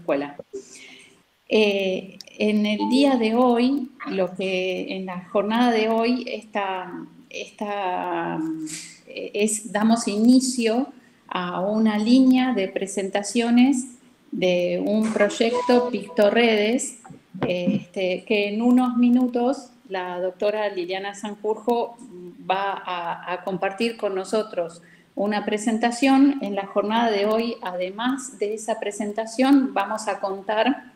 escuela. En el día de hoy, en la jornada de hoy, damos inicio a una línea de presentaciones de un proyecto Pictorredes, que en unos minutos la doctora Liliana Sanjurjo va a compartir con nosotros una presentación. En la jornada de hoy, además de esa presentación, vamos a contar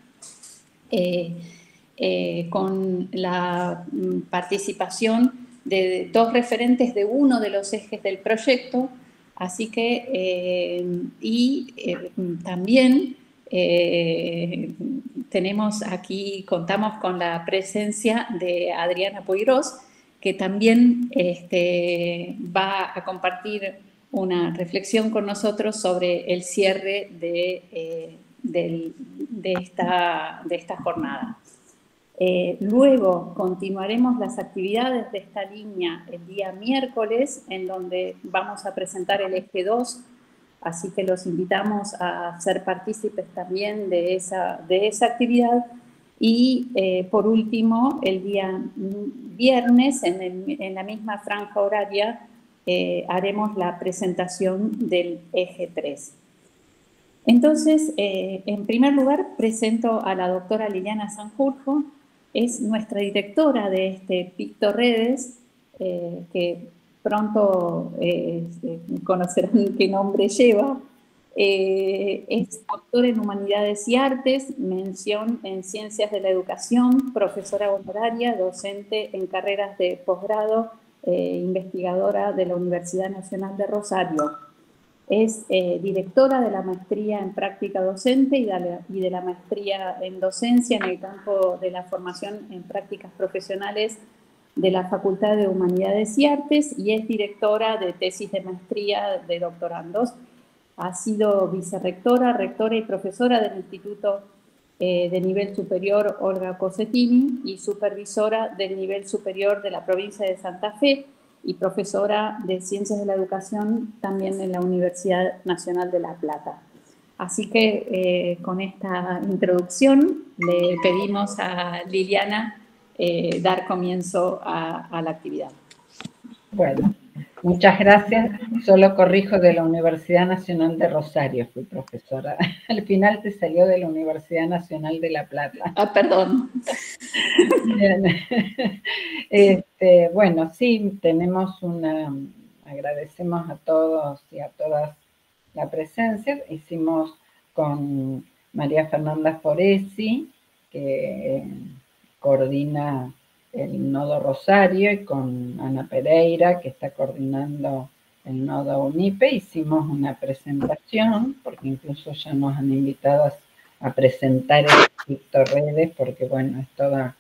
con la participación de dos referentes de uno de los ejes del proyecto, así que, también contamos con la presencia de Adriana Poirós, que también va a compartir una reflexión con nosotros sobre el cierre de esta jornada. Luego continuaremos las actividades de esta línea el día miércoles, en donde vamos a presentar el eje 2, así que los invitamos a ser partícipes también de esa actividad. Y por último, el día viernes, en la misma franja horaria, haremos la presentación del eje 3. Entonces, en primer lugar, presento a la doctora Liliana Sanjurjo. Es nuestra directora de este Pictorredes, que pronto conocerán qué nombre lleva. Es doctora en Humanidades y Artes, mención en Ciencias de la Educación, profesora honoraria, docente en carreras de posgrado, investigadora de la Universidad Nacional de Rosario. Es directora de la maestría en práctica docente y de la maestría en docencia en el campo de la formación en prácticas profesionales de la Facultad de Humanidades y Artes, y es directora de tesis de maestría de doctorandos. Ha sido vicerrectora, rectora y profesora del Instituto de Nivel Superior Olga Cossetini y supervisora del nivel superior de la provincia de Santa Fe, y profesora de Ciencias de la Educación también en la Universidad Nacional de La Plata. Así que con esta introducción le pedimos a Liliana dar comienzo a la actividad. Bueno, muchas gracias. Solo corrijo, de la Universidad Nacional de Rosario fui profesora. Al final te salió de la Universidad Nacional de La Plata. Ah, perdón. Bien. Bueno, sí, agradecemos a todos y a todas la presencia. Hicimos con María Fernanda Foresi, que coordina el Nodo Rosario, y con Ana Pereira, que está coordinando el Nodo Unipe. Hicimos una presentación, porque incluso ya nos han invitado a presentar el Pictorredes, porque bueno, es toda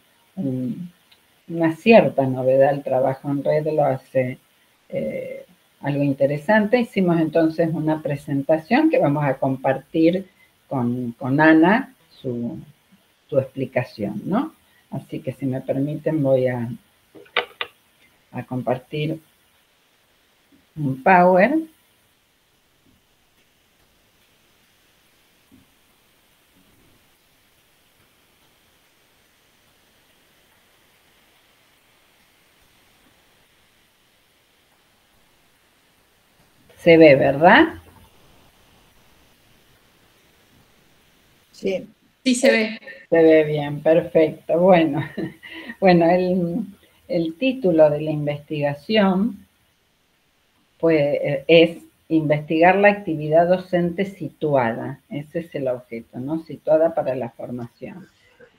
una cierta novedad el trabajo en red, lo hace algo interesante. Hicimos entonces una presentación que vamos a compartir con Ana, su explicación, ¿no? Así que si me permiten voy a compartir un Power. Se ve, ¿verdad? Sí, sí se ve. Se ve bien, perfecto. Bueno, el título de la investigación pues, es investigar la actividad docente situada. Ese es el objeto, ¿no? Situada para la formación.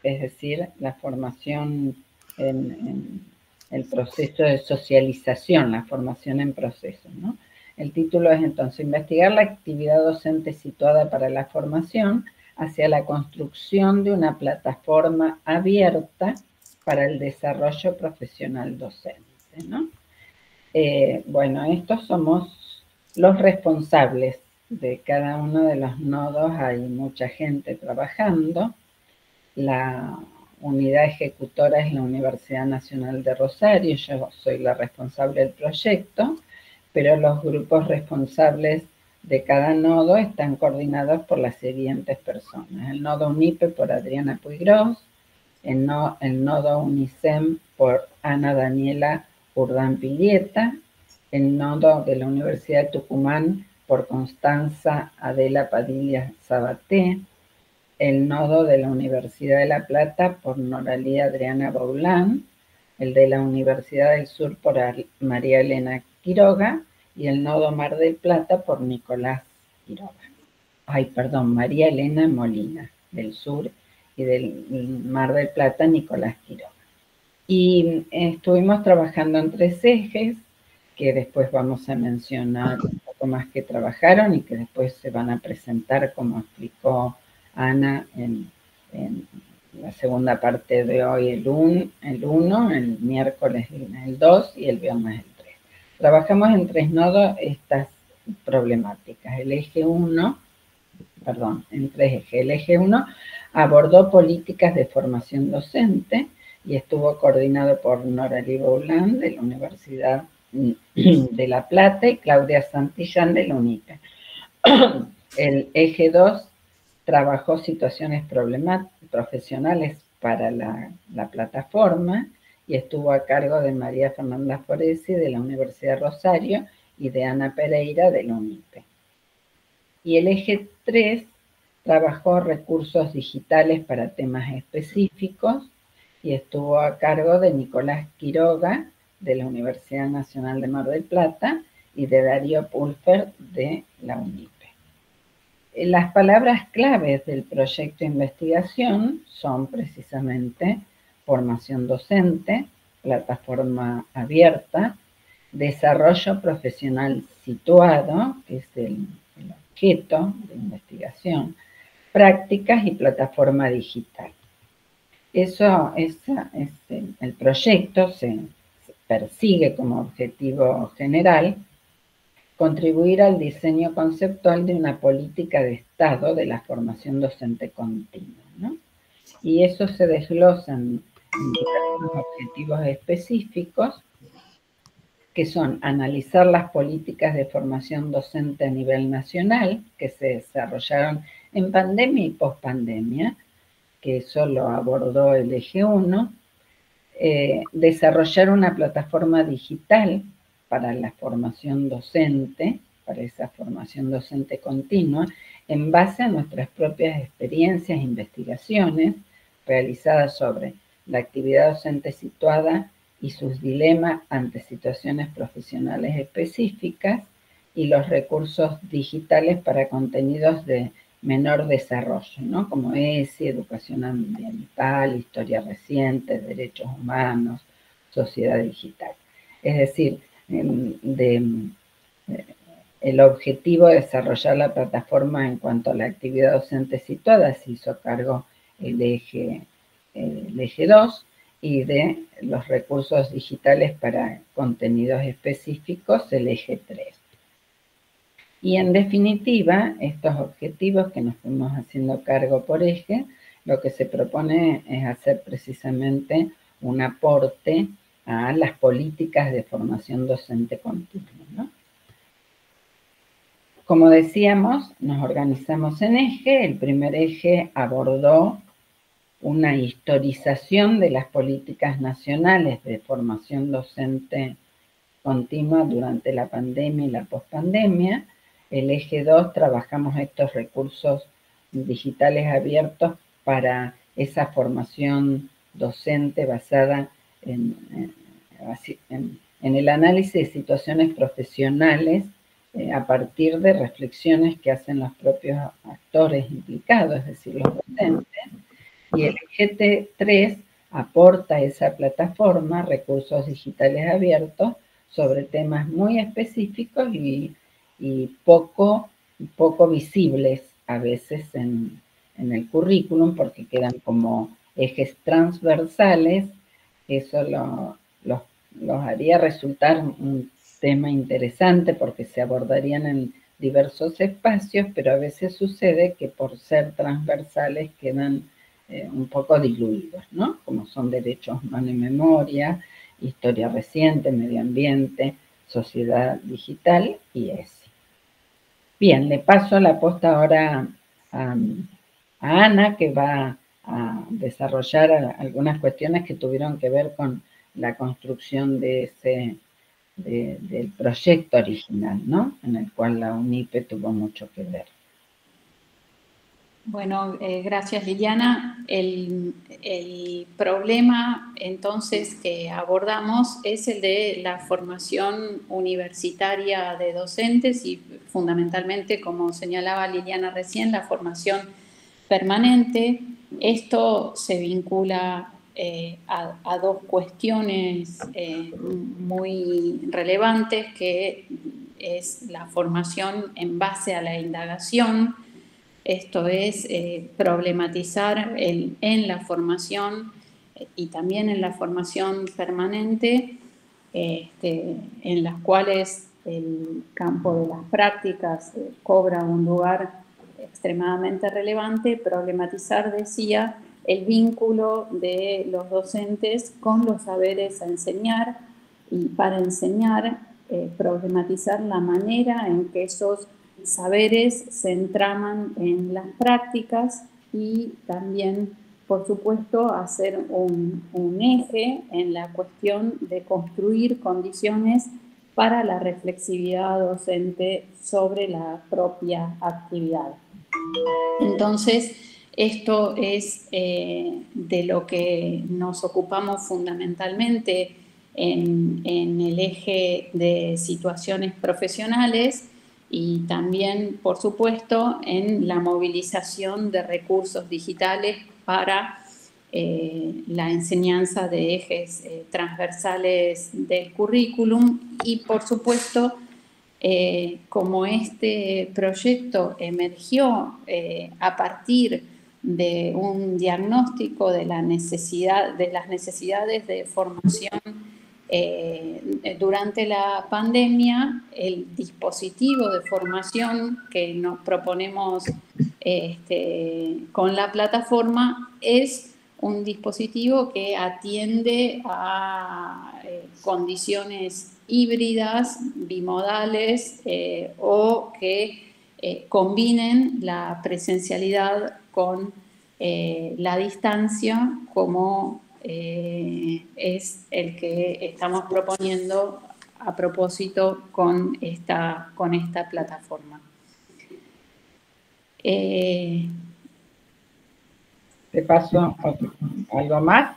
Es decir, la formación en el proceso de socialización, la formación en proceso, ¿no? El título es entonces investigar la actividad docente situada para la formación hacia la construcción de una plataforma abierta para el desarrollo profesional docente, ¿no? Bueno, estos somos los responsables de cada uno de los nodos. Hay mucha gente trabajando. La unidad ejecutora es la Universidad Nacional de Rosario, yo soy la responsable del proyecto, pero los grupos responsables de cada nodo están coordinados por las siguientes personas. El nodo UNIPE por Adriana Puigros, el nodo UNICEM por Ana Daniela Urdán Pilieta, el nodo de la Universidad de Tucumán por Constanza Adela Padilla Sabaté, el nodo de la Universidad de La Plata por Noralí Adriana Boulán, el de la Universidad del Sur por María Elena Quiroga y el nodo Mar del Plata por Nicolás Quiroga. María Elena Molina del Sur y del Mar del Plata Nicolás Quiroga. Y estuvimos trabajando en 3 ejes que después vamos a mencionar un poco más que trabajaron y que después se van a presentar como explicó Ana en la segunda parte de hoy, el 1, el miércoles el 2 y el viernes el 3. Trabajamos en 3 nodos estas problemáticas. El eje 1, en 3 ejes. El eje 1 abordó políticas de formación docente y estuvo coordinado por Noralí Boulán de la Universidad de La Plata y Claudia Santillán de la UNIPE. El eje 2 trabajó situaciones profesionales para la plataforma y estuvo a cargo de María Fernanda Foresi de la Universidad de Rosario y de Ana Pereira de la UNIPE. Y el eje 3 trabajó recursos digitales para temas específicos y estuvo a cargo de Nicolás Quiroga de la Universidad Nacional de Mar del Plata y de Darío Pulfer de la UNIPE. Las palabras claves del proyecto de investigación son precisamente formación docente, plataforma abierta, desarrollo profesional situado, que es el objeto de investigación, prácticas y plataforma digital. El proyecto se persigue como objetivo general contribuir al diseño conceptual de una política de Estado de la formación docente continua, ¿no? Y eso se desglosa en diversos objetivos específicos, que son analizar las políticas de formación docente a nivel nacional, que se desarrollaron en pandemia y pospandemia, que eso lo abordó el eje 1, desarrollar una plataforma digital para la formación docente, para esa formación docente continua, en base a nuestras propias experiencias e investigaciones realizadas sobre la actividad docente situada y sus dilemas ante situaciones profesionales específicas y los recursos digitales para contenidos de menor desarrollo, ¿no? Como ESI, educación ambiental, historia reciente, derechos humanos, sociedad digital. Es decir, el objetivo de desarrollar la plataforma en cuanto a la actividad docente situada se hizo cargo el eje 2 y de los recursos digitales para contenidos específicos el eje 3. Y en definitiva, estos objetivos que nos fuimos haciendo cargo por eje, lo que se propone es hacer precisamente un aporte a las políticas de formación docente continua, ¿no? Como decíamos, nos organizamos en eje. El primer eje abordó una historización de las políticas nacionales de formación docente continua durante la pandemia y la pospandemia. El eje 2 trabajamos estos recursos digitales abiertos para esa formación docente basada en el análisis de situaciones profesionales a partir de reflexiones que hacen los propios actores implicados, es decir, los docentes. Y el eje 3 aporta a esa plataforma recursos digitales abiertos sobre temas muy específicos y poco visibles a veces en el currículum, porque quedan como ejes transversales. Eso los haría resultar un tema interesante porque se abordarían en diversos espacios, pero a veces sucede que por ser transversales quedan un poco diluidos, ¿no? Como son derechos humanos y memoria, historia reciente, medio ambiente, sociedad digital y ESI. Bien, le paso la posta ahora a Ana, que va a desarrollar algunas cuestiones que tuvieron que ver con la construcción de del proyecto original, ¿no? En el cual la UNIPE tuvo mucho que ver. Bueno, gracias Liliana. El problema entonces que abordamos es el de la formación universitaria de docentes y fundamentalmente, como señalaba Liliana recién, la formación permanente. Esto se vincula a dos cuestiones muy relevantes, que es la formación en base a la indagación. Esto es problematizar en la formación y también en la formación permanente, en las cuales el campo de las prácticas cobra un lugar extremadamente relevante. Problematizar, decía, el vínculo de los docentes con los saberes a enseñar, y para enseñar, problematizar la manera en que esos saberes se entraman en las prácticas, y también, por supuesto, hacer un eje en la cuestión de construir condiciones para la reflexividad docente sobre la propia actividad. Entonces, esto es de lo que nos ocupamos fundamentalmente en el eje de situaciones profesionales, y también, por supuesto, en la movilización de recursos digitales para la enseñanza de ejes transversales del currículum. Y, por supuesto, como este proyecto emergió a partir de un diagnóstico de las necesidades de formación durante la pandemia, el dispositivo de formación que nos proponemos con la plataforma es un dispositivo que atiende a condiciones híbridas, bimodales, o que combinen la presencialidad con la distancia, como es el que estamos proponiendo a propósito con esta plataforma. ¿Te paso algo más?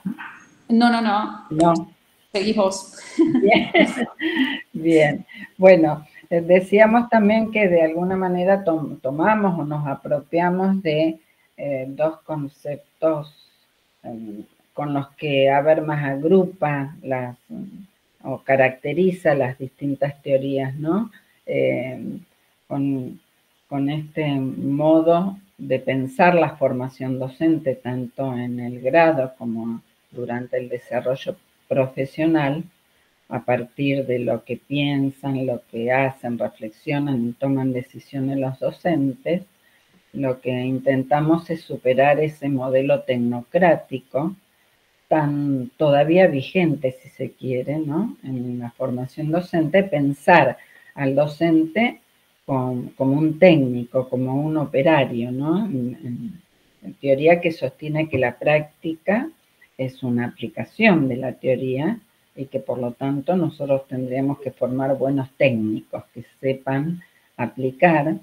No. Seguís vos. Bien. Bien. Bueno, decíamos también que de alguna manera tomamos o nos apropiamos de dos conceptos con los que Habermas agrupa o caracteriza las distintas teorías, ¿no? Con este modo de pensar la formación docente, tanto en el grado como durante el desarrollo profesional, a partir de lo que piensan, lo que hacen, reflexionan y toman decisiones los docentes. Lo que intentamos es superar ese modelo tecnocrático tan todavía vigente, si se quiere, ¿no? En la formación docente, pensar al docente como un técnico, como un operario, ¿no? En teoría, que sostiene que la práctica es una aplicación de la teoría y que por lo tanto nosotros tendríamos que formar buenos técnicos que sepan aplicar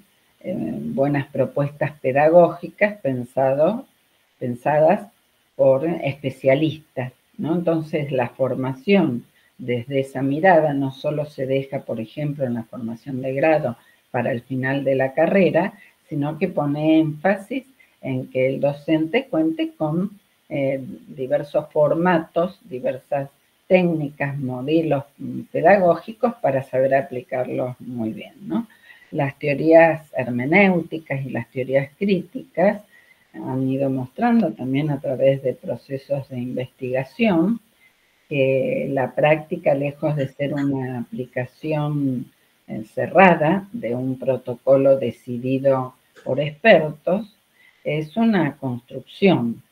buenas propuestas pedagógicas pensadas por especialistas, ¿no? Entonces la formación desde esa mirada no solo se deja, por ejemplo, en la formación de grado para el final de la carrera, sino que pone énfasis en que el docente cuente con diversos formatos, diversas técnicas, modelos pedagógicos para saber aplicarlos muy bien, ¿no? Las teorías hermenéuticas y las teorías críticas han ido mostrando también a través de procesos de investigación que la práctica, lejos de ser una aplicación cerrada de un protocolo decidido por expertos, es una construcción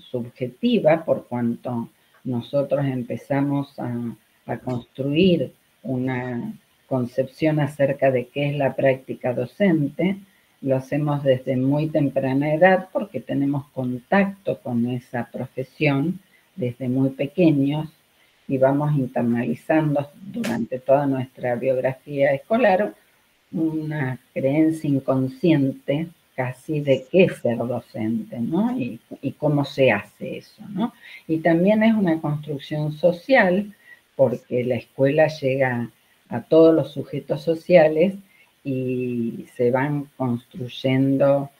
subjetiva, por cuanto nosotros empezamos a construir una concepción acerca de qué es la práctica docente. Lo hacemos desde muy temprana edad porque tenemos contacto con esa profesión desde muy pequeños y vamos internalizando durante toda nuestra biografía escolar una creencia inconsciente casi de qué es ser docente, ¿no? Y cómo se hace eso, ¿no? Y también es una construcción social, porque la escuela llega a todos los sujetos sociales y se van construyendo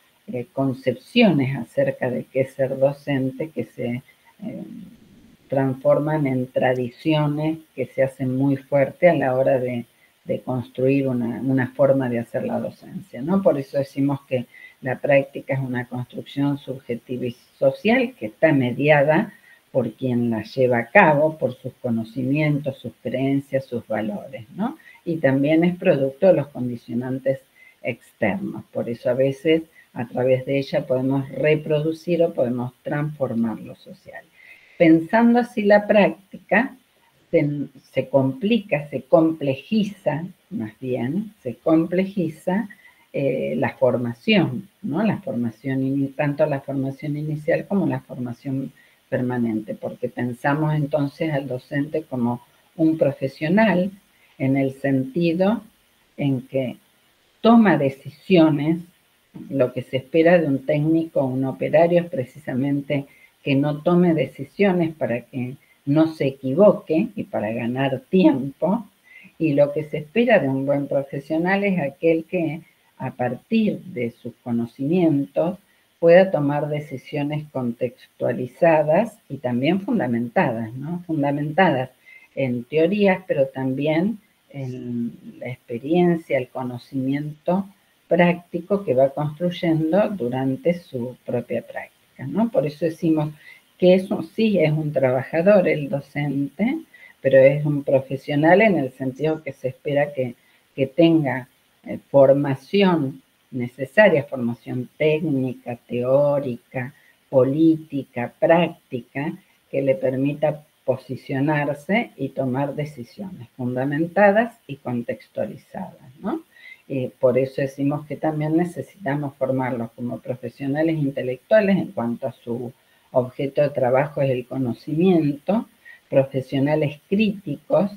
concepciones acerca de qué es ser docente que se transforman en tradiciones que se hacen muy fuertes a la hora de construir una forma de hacer la docencia, ¿no? Por eso decimos que la práctica es una construcción subjetiva y social que está mediada por quien la lleva a cabo, por sus conocimientos, sus creencias, sus valores, ¿no? Y también es producto de los condicionantes externos. Por eso a veces a través de ella podemos reproducir o podemos transformar lo social. Pensando así la práctica, se complica, se complejiza, más bien, se complejiza la formación, ¿no? La formación, tanto la formación inicial como la formación permanente, porque pensamos entonces al docente como un profesional en el sentido en que toma decisiones. Lo que se espera de un técnico o un operario es precisamente que no tome decisiones para que no se equivoque y para ganar tiempo. Y lo que se espera de un buen profesional es aquel que, a partir de sus conocimientos, pueda tomar decisiones contextualizadas y también fundamentadas, ¿no? Fundamentadas en teorías, pero también en la experiencia, el conocimiento práctico que va construyendo durante su propia práctica, ¿no? Por eso decimos que eso sí es un trabajador el docente, pero es un profesional en el sentido que se espera que tenga formación necesaria, formación técnica, teórica, política, práctica, que le permita posicionarse y tomar decisiones fundamentadas y contextualizadas, ¿no? Por eso decimos que también necesitamos formarlos como profesionales intelectuales en cuanto a su objeto de trabajo es el conocimiento, profesionales críticos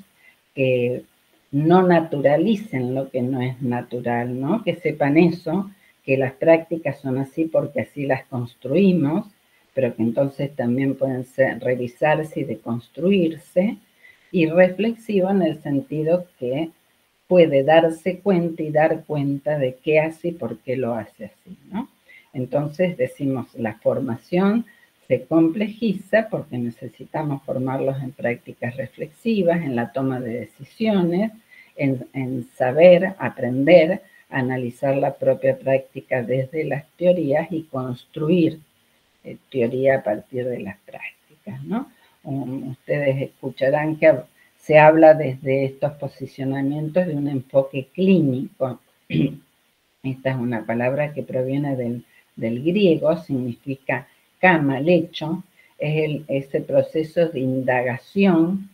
que no naturalicen lo que no es natural, ¿no? Que sepan eso, que las prácticas son así porque así las construimos, pero que entonces también pueden revisarse y deconstruirse, y reflexivo en el sentido que puede darse cuenta y dar cuenta de qué hace y por qué lo hace así, ¿no? Entonces decimos, la formación se complejiza porque necesitamos formarlos en prácticas reflexivas, en la toma de decisiones, en saber, aprender, analizar la propia práctica desde las teorías y construir teoría a partir de las prácticas, ¿no? Ustedes escucharán que se habla desde estos posicionamientos de un enfoque clínico. Esta es una palabra que proviene del griego, significa cama, lecho, es ese proceso de indagación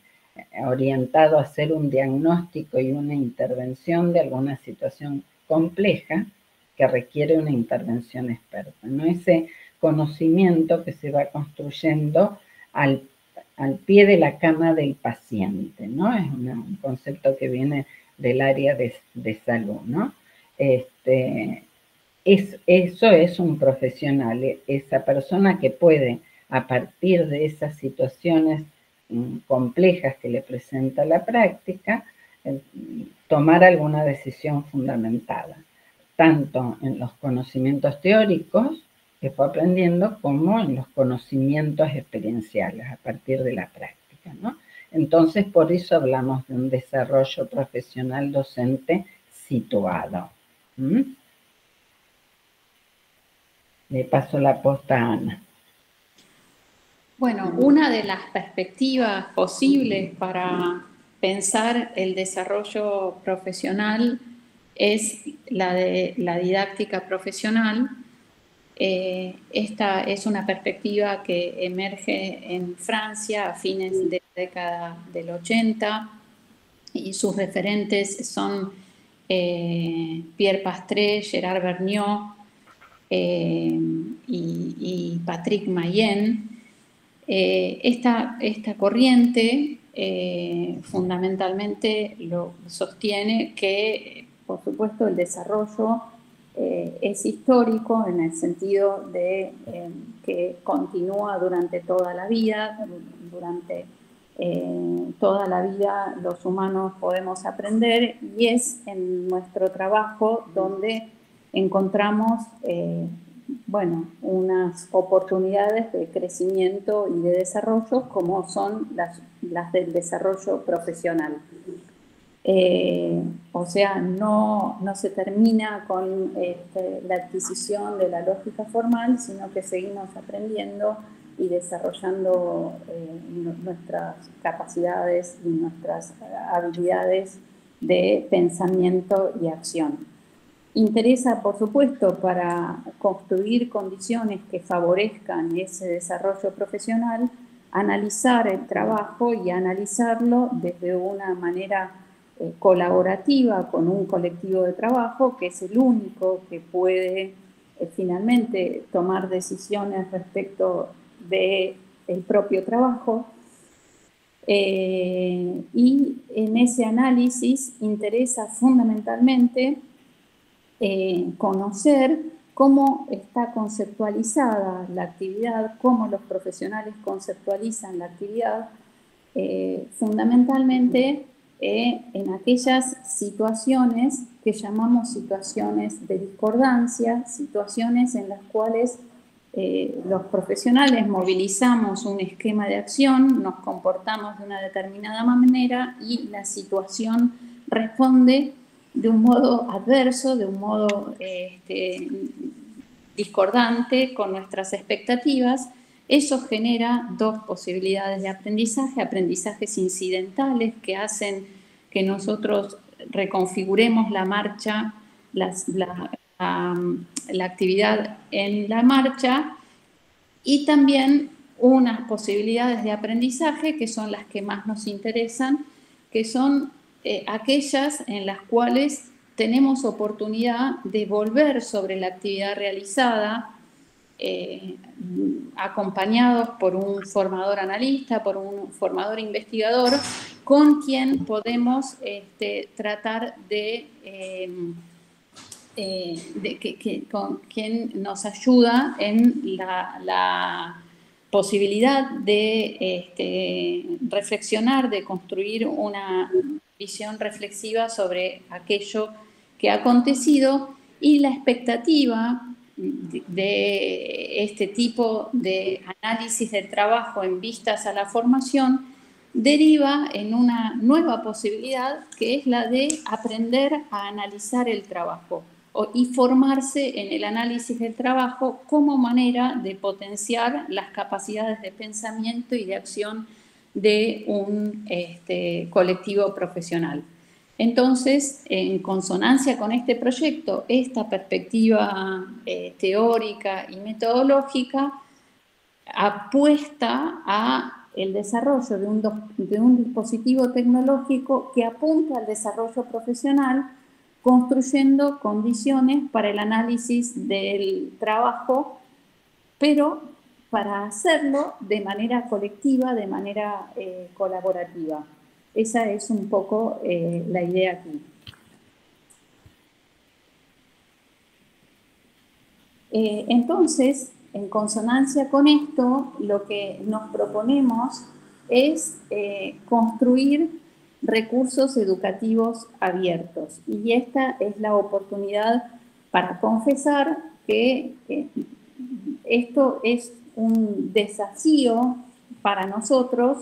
orientado a hacer un diagnóstico y una intervención de alguna situación compleja que requiere una intervención experta, ¿no? Ese conocimiento que se va construyendo al pie de la cama del paciente, ¿no? Es un concepto que viene del área de salud, ¿no? Eso es un profesional, esa persona que puede, a partir de esas situaciones complejas que le presenta la práctica, tomar alguna decisión fundamentada, tanto en los conocimientos teóricos que fue aprendiendo, como en los conocimientos experienciales a partir de la práctica, ¿no? Entonces, por eso hablamos de un desarrollo profesional docente situado. Le paso la posta a Ana. Bueno, una de las perspectivas posibles para pensar el desarrollo profesional es la de la didáctica profesional. Esta es una perspectiva que emerge en Francia a fines de la década del 80 y sus referentes son Pierre Pastré, Gerard Vergniaud y Patrick Mayen. Esta corriente fundamentalmente lo sostiene que, por supuesto, el desarrollo es histórico en el sentido de que continúa durante toda la vida. Durante toda la vida los humanos podemos aprender, y es en nuestro trabajo donde encontramos bueno, unas oportunidades de crecimiento y de desarrollo, como son las del desarrollo profesional. O sea, no se termina con la adquisición de la lógica formal, sino que seguimos aprendiendo y desarrollando nuestras capacidades y nuestras habilidades de pensamiento y acción. Interesa, por supuesto, para construir condiciones que favorezcan ese desarrollo profesional, analizar el trabajo y analizarlo desde una manera colaborativa con un colectivo de trabajo, que es el único que puede finalmente tomar decisiones respecto del propio trabajo. Y en ese análisis interesa fundamentalmente conocer cómo está conceptualizada la actividad, cómo los profesionales conceptualizan la actividad, fundamentalmente en aquellas situaciones que llamamos situaciones de discordancia, situaciones en las cuales los profesionales movilizamos un esquema de acción, nos comportamos de una determinada manera y la situación responde de un modo adverso, de un modo discordante con nuestras expectativas. Eso genera dos posibilidades de aprendizaje: aprendizajes incidentales que hacen que nosotros reconfiguremos la marcha, la actividad en la marcha, y también unas posibilidades de aprendizaje que son las que más nos interesan, que son aquellas en las cuales tenemos oportunidad de volver sobre la actividad realizada, acompañados por un formador analista, por un formador investigador, con quien podemos tratar con quien nos ayuda en la posibilidad de reflexionar, de construir una visión reflexiva sobre aquello que ha acontecido, y la expectativa de este tipo de análisis del trabajo en vistas a la formación deriva en una nueva posibilidad, que es la de aprender a analizar el trabajo y formarse en el análisis del trabajo como manera de potenciar las capacidades de pensamiento y de acción de un colectivo profesional. Entonces, en consonancia con este proyecto, esta perspectiva teórica y metodológica apuesta a el desarrollo de un dispositivo tecnológico que apunta al desarrollo profesional, construyendo condiciones para el análisis del trabajo, pero para hacerlo de manera colectiva, de manera colaborativa. Esa es un poco la idea aquí. Entonces, en consonancia con esto, lo que nos proponemos es construir recursos educativos abiertos. Y esta es la oportunidad para confesar que esto es un desafío para nosotros,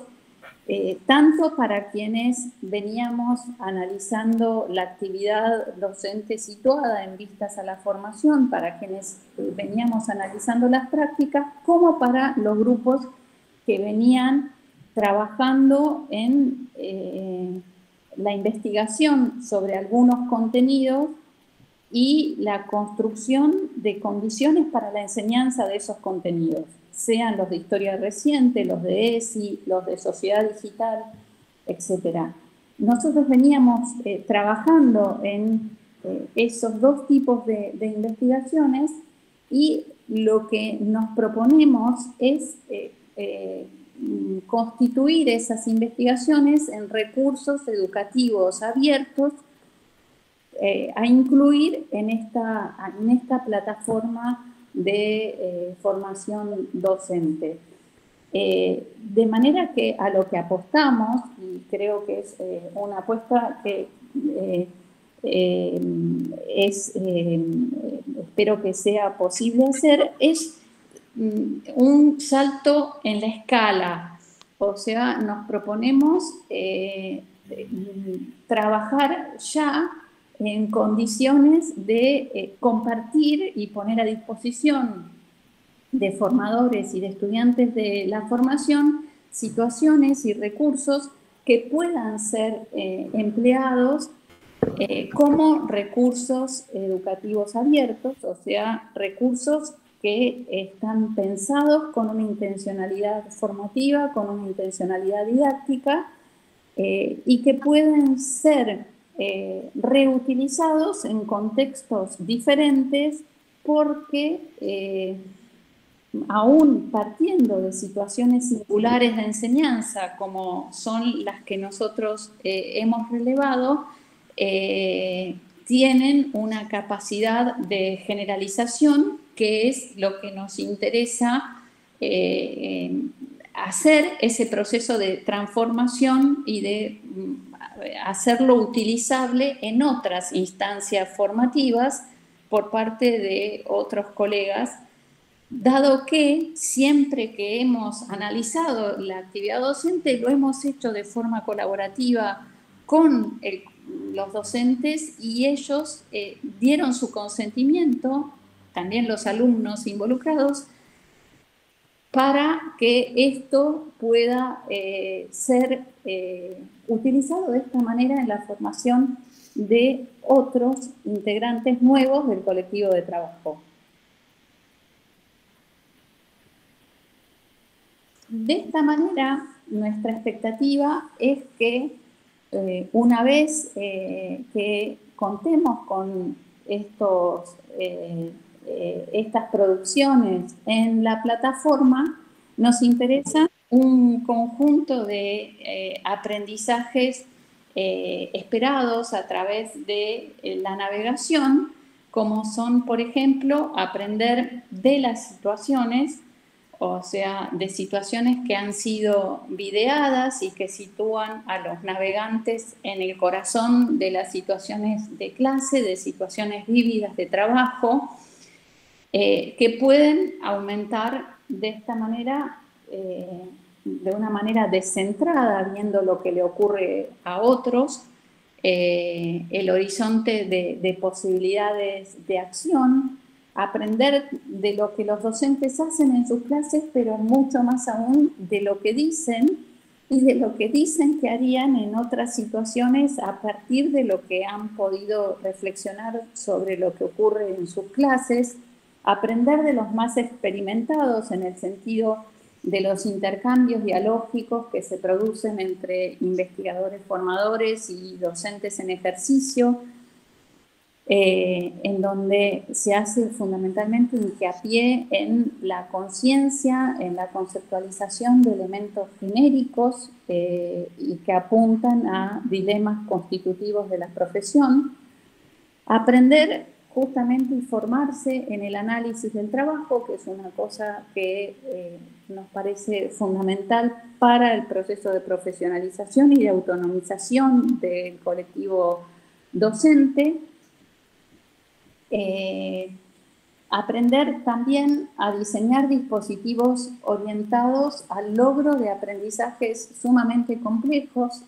tanto para quienes veníamos analizando la actividad docente situada en vistas a la formación, para quienes veníamos analizando las prácticas, como para los grupos que venían trabajando en la investigación sobre algunos contenidos y la construcción de condiciones para la enseñanza de esos contenidos, sean los de historia reciente, los de ESI, los de sociedad digital, etc. nosotros veníamos trabajando en esos dos tipos de investigaciones y lo que nos proponemos es constituir esas investigaciones en recursos educativos abiertos a incluir en esta plataforma de formación docente. De manera que a lo que apostamos, y creo que es una apuesta que espero que sea posible hacer, es un salto en la escala. O sea, nos proponemos trabajar ya en condiciones de compartir y poner a disposición de formadores y de estudiantes de la formación situaciones y recursos que puedan ser empleados como recursos educativos abiertos, o sea, recursos que están pensados con una intencionalidad formativa, con una intencionalidad didáctica y que pueden ser reutilizados en contextos diferentes porque aún partiendo de situaciones singulares de enseñanza como son las que nosotros hemos relevado, tienen una capacidad de generalización que es lo que nos interesa hacer ese proceso de transformación y de hacerlo utilizable en otras instancias formativas por parte de otros colegas, dado que siempre que hemos analizado la actividad docente lo hemos hecho de forma colaborativa con los docentes y ellos dieron su consentimiento, también los alumnos involucrados, para que esto pueda ser utilizado de esta manera en la formación de otros integrantes nuevos del colectivo de trabajo. De esta manera, nuestra expectativa es que una vez que contemos con estas producciones en la plataforma, nos interesa un conjunto de aprendizajes esperados a través de la navegación, como son, por ejemplo, aprender de las situaciones, o sea, de situaciones que han sido videadas y que sitúan a los navegantes en el corazón de las situaciones de clase, de situaciones vívidas de trabajo, que pueden aumentar de esta manera, de una manera descentrada, viendo lo que le ocurre a otros, el horizonte de posibilidades de acción, aprender de lo que los docentes hacen en sus clases, pero mucho más aún de lo que dicen y de lo que dicen que harían en otras situaciones a partir de lo que han podido reflexionar sobre lo que ocurre en sus clases, aprender de los más experimentados en el sentido de los intercambios dialógicos que se producen entre investigadores formadores y docentes en ejercicio, en donde se hace fundamentalmente hincapié en la conciencia, en la conceptualización de elementos genéricos y que apuntan a dilemas constitutivos de la profesión. Aprender justamente y formarse en el análisis del trabajo, que es una cosa que nos parece fundamental para el proceso de profesionalización y de autonomización del colectivo docente. Aprender también a diseñar dispositivos orientados al logro de aprendizajes sumamente complejos.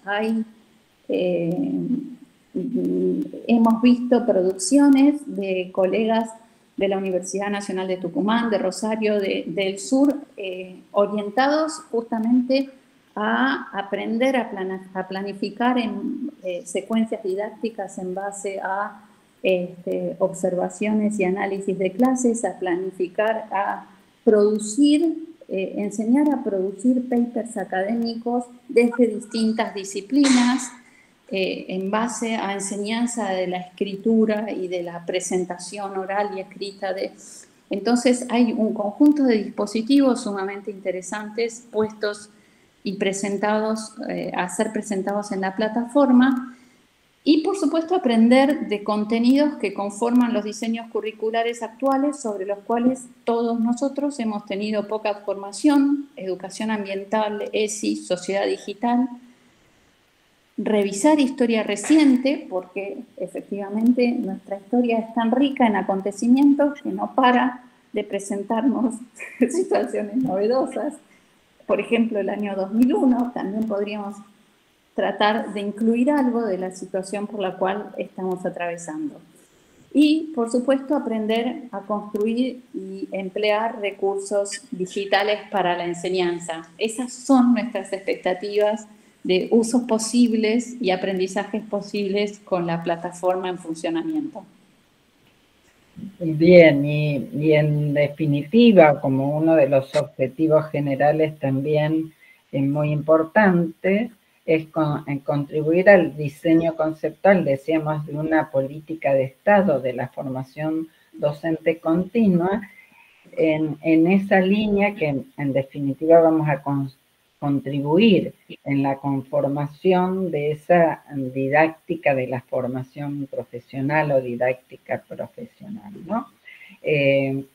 Hemos visto producciones de colegas de la Universidad Nacional de Tucumán, de Rosario, del Sur, orientados justamente a aprender a planificar en secuencias didácticas en base a observaciones y análisis de clases, a planificar, a producir, enseñar a producir papers académicos desde distintas disciplinas, en base a enseñanza de la escritura y de la presentación oral y escrita de... Entonces hay un conjunto de dispositivos sumamente interesantes puestos y presentados, a ser presentados en la plataforma, y por supuesto aprender de contenidos que conforman los diseños curriculares actuales, sobre los cuales todos nosotros hemos tenido poca formación: educación ambiental, ESI, sociedad digital. Revisar historia reciente, porque efectivamente nuestra historia es tan rica en acontecimientos que no para de presentarnos situaciones novedosas. Por ejemplo, el año 2001, también podríamos tratar de incluir algo de la situación por la cual estamos atravesando. Y, por supuesto, aprender a construir y emplear recursos digitales para la enseñanza. Esas son nuestras expectativas de usos posibles y aprendizajes posibles con la plataforma en funcionamiento. Bien, y en definitiva, como uno de los objetivos generales también es muy importante, es contribuir al diseño conceptual, decíamos, de una política de Estado de la formación docente continua, en esa línea que en definitiva vamos a contribuir en la conformación de esa didáctica de la formación profesional o didáctica profesional, ¿no?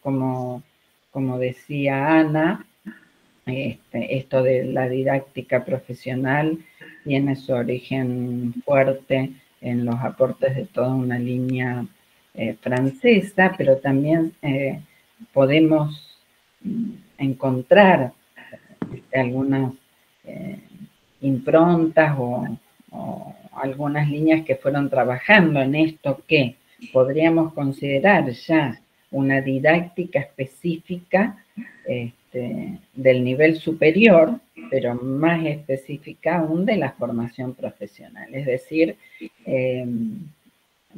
Como decía Ana, esto de la didáctica profesional tiene su origen fuerte en los aportes de toda una línea francesa, pero también podemos encontrar algunas improntas o algunas líneas que fueron trabajando en esto que podríamos considerar ya una didáctica específica del nivel superior, pero más específica aún de la formación profesional. Es decir,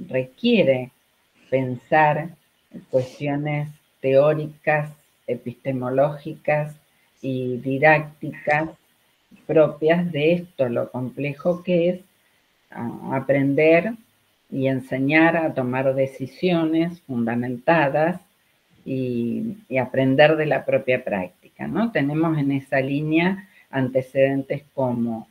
requiere pensar cuestiones teóricas, epistemológicas y didácticas propias de esto, lo complejo que es aprender y enseñar a tomar decisiones fundamentadas y aprender de la propia práctica, ¿no? Tenemos en esa línea antecedentes como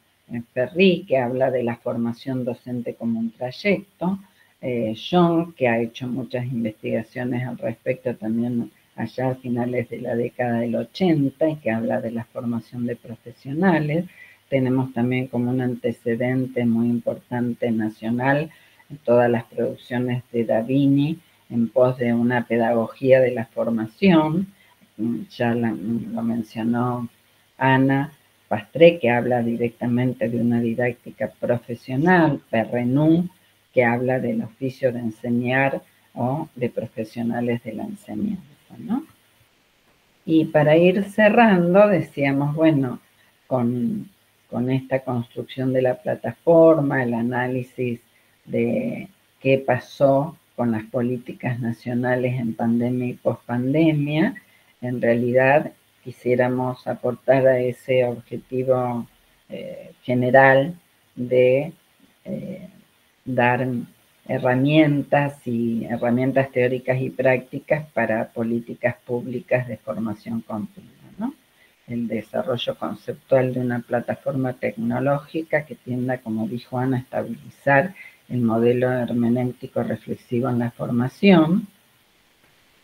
Ferri, que habla de la formación docente como un trayecto, Jung, que ha hecho muchas investigaciones al respecto también allá a finales de la década del 80 y que habla de la formación de profesionales. Tenemos también como un antecedente muy importante nacional en todas las producciones de Davini en pos de una pedagogía de la formación. Ya lo mencionó Ana Pastré, que habla directamente de una didáctica profesional, Perrenú, que habla del oficio de enseñar o de profesionales de la enseñanza, ¿no? Y para ir cerrando, decíamos, bueno, con esta construcción de la plataforma, el análisis de qué pasó con las políticas nacionales en pandemia y pospandemia, en realidad quisiéramos aportar a ese objetivo general de dar herramientas teóricas y prácticas para políticas públicas de formación continua, ¿no? El desarrollo conceptual de una plataforma tecnológica que tienda, como dijo Ana, a estabilizar el modelo hermenéutico reflexivo en la formación,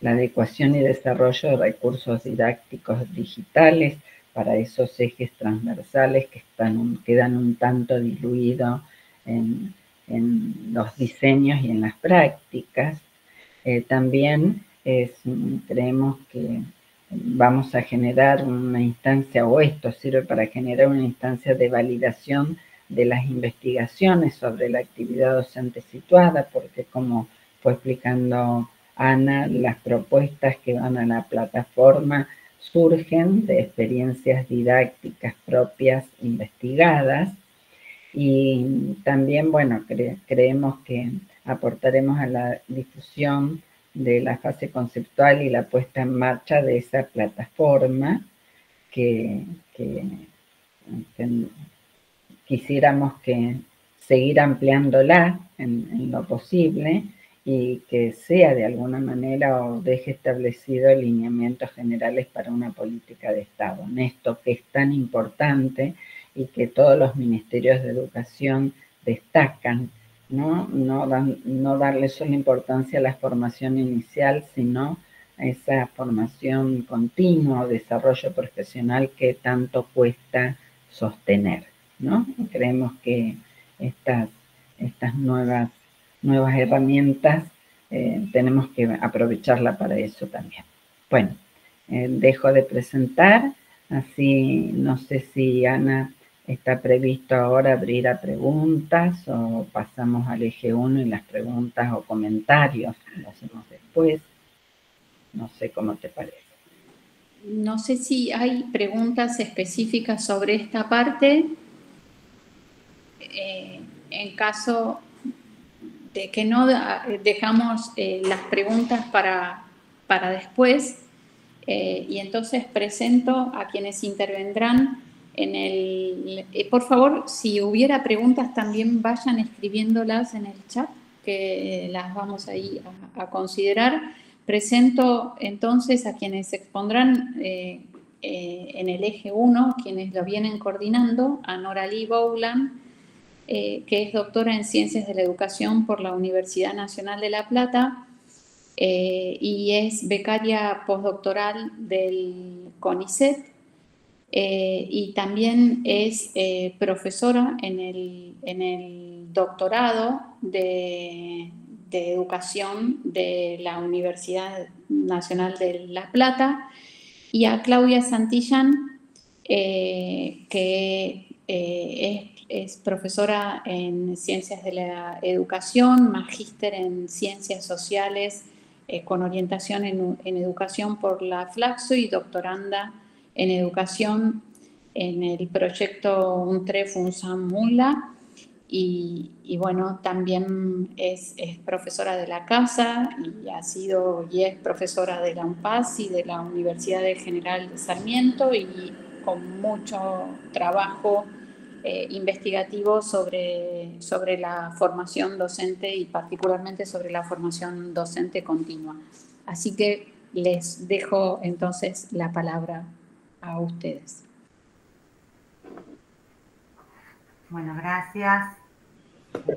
la adecuación y desarrollo de recursos didácticos digitales para esos ejes transversales que quedan un tanto diluidos en los diseños y en las prácticas. También creemos que vamos a generar una instancia, o esto sirve para generar una instancia de validación de las investigaciones sobre la actividad docente situada, porque como fue explicando Ana, las propuestas que van a la plataforma surgen de experiencias didácticas propias investigadas. Y también, bueno, creemos que aportaremos a la difusión de la fase conceptual y la puesta en marcha de esa plataforma que quisiéramos que seguir ampliándola en lo posible y que sea de alguna manera o deje establecido lineamientos generales para una política de Estado, en esto que es tan importante y que todos los ministerios de educación destacan, ¿no? No darle solo importancia a la formación inicial, sino a esa formación continua o desarrollo profesional que tanto cuesta sostener, ¿no? Creemos que estas nuevas herramientas tenemos que aprovecharla para eso también. Bueno, dejo de presentar, así no sé si Ana está previsto ahora abrir a preguntas o pasamos al eje 1 y las preguntas o comentarios lo hacemos después. No sé cómo te parece. No sé si hay preguntas específicas sobre esta parte. En caso de que no, dejamos las preguntas para después. Y entonces presento a quienes intervendrán en el... por favor, si hubiera preguntas también vayan escribiéndolas en el chat, que las vamos ahí a considerar. Presento entonces a quienes expondrán en el eje 1, quienes lo vienen coordinando, a Noraly Bowland, que es doctora en Ciencias de la Educación por la Universidad Nacional de La Plata, y es becaria postdoctoral del CONICET, y también es profesora en el doctorado de educación de la Universidad Nacional de La Plata, y a Claudia Santillán, que es profesora en Ciencias de la Educación, magíster en Ciencias Sociales, con orientación en Educación por la Flaxo y doctoranda en Educación en el proyecto UNTREF UNSAM MULA. Y bueno, también es profesora de la casa y es profesora de la UNPAS y de la Universidad del General de Sarmiento, y con mucho trabajo investigativo sobre la formación docente y particularmente sobre la formación docente continua. Así que les dejo entonces la palabra a ustedes. Bueno, gracias por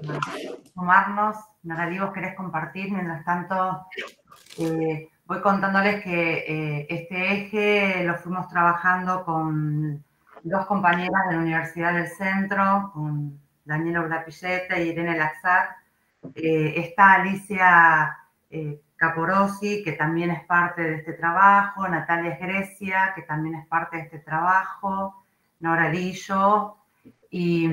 sumarnos. Noraly, ¿vos querés compartir? Mientras tanto, voy contándoles que este eje lo fuimos trabajando con dos compañeras de la Universidad del Centro, con Daniela Urdapilleta y Irene Laxar. Está Alicia Caporosi, que también es parte de este trabajo, Natalia Grecia, que también es parte de este trabajo, Noraly y yo, y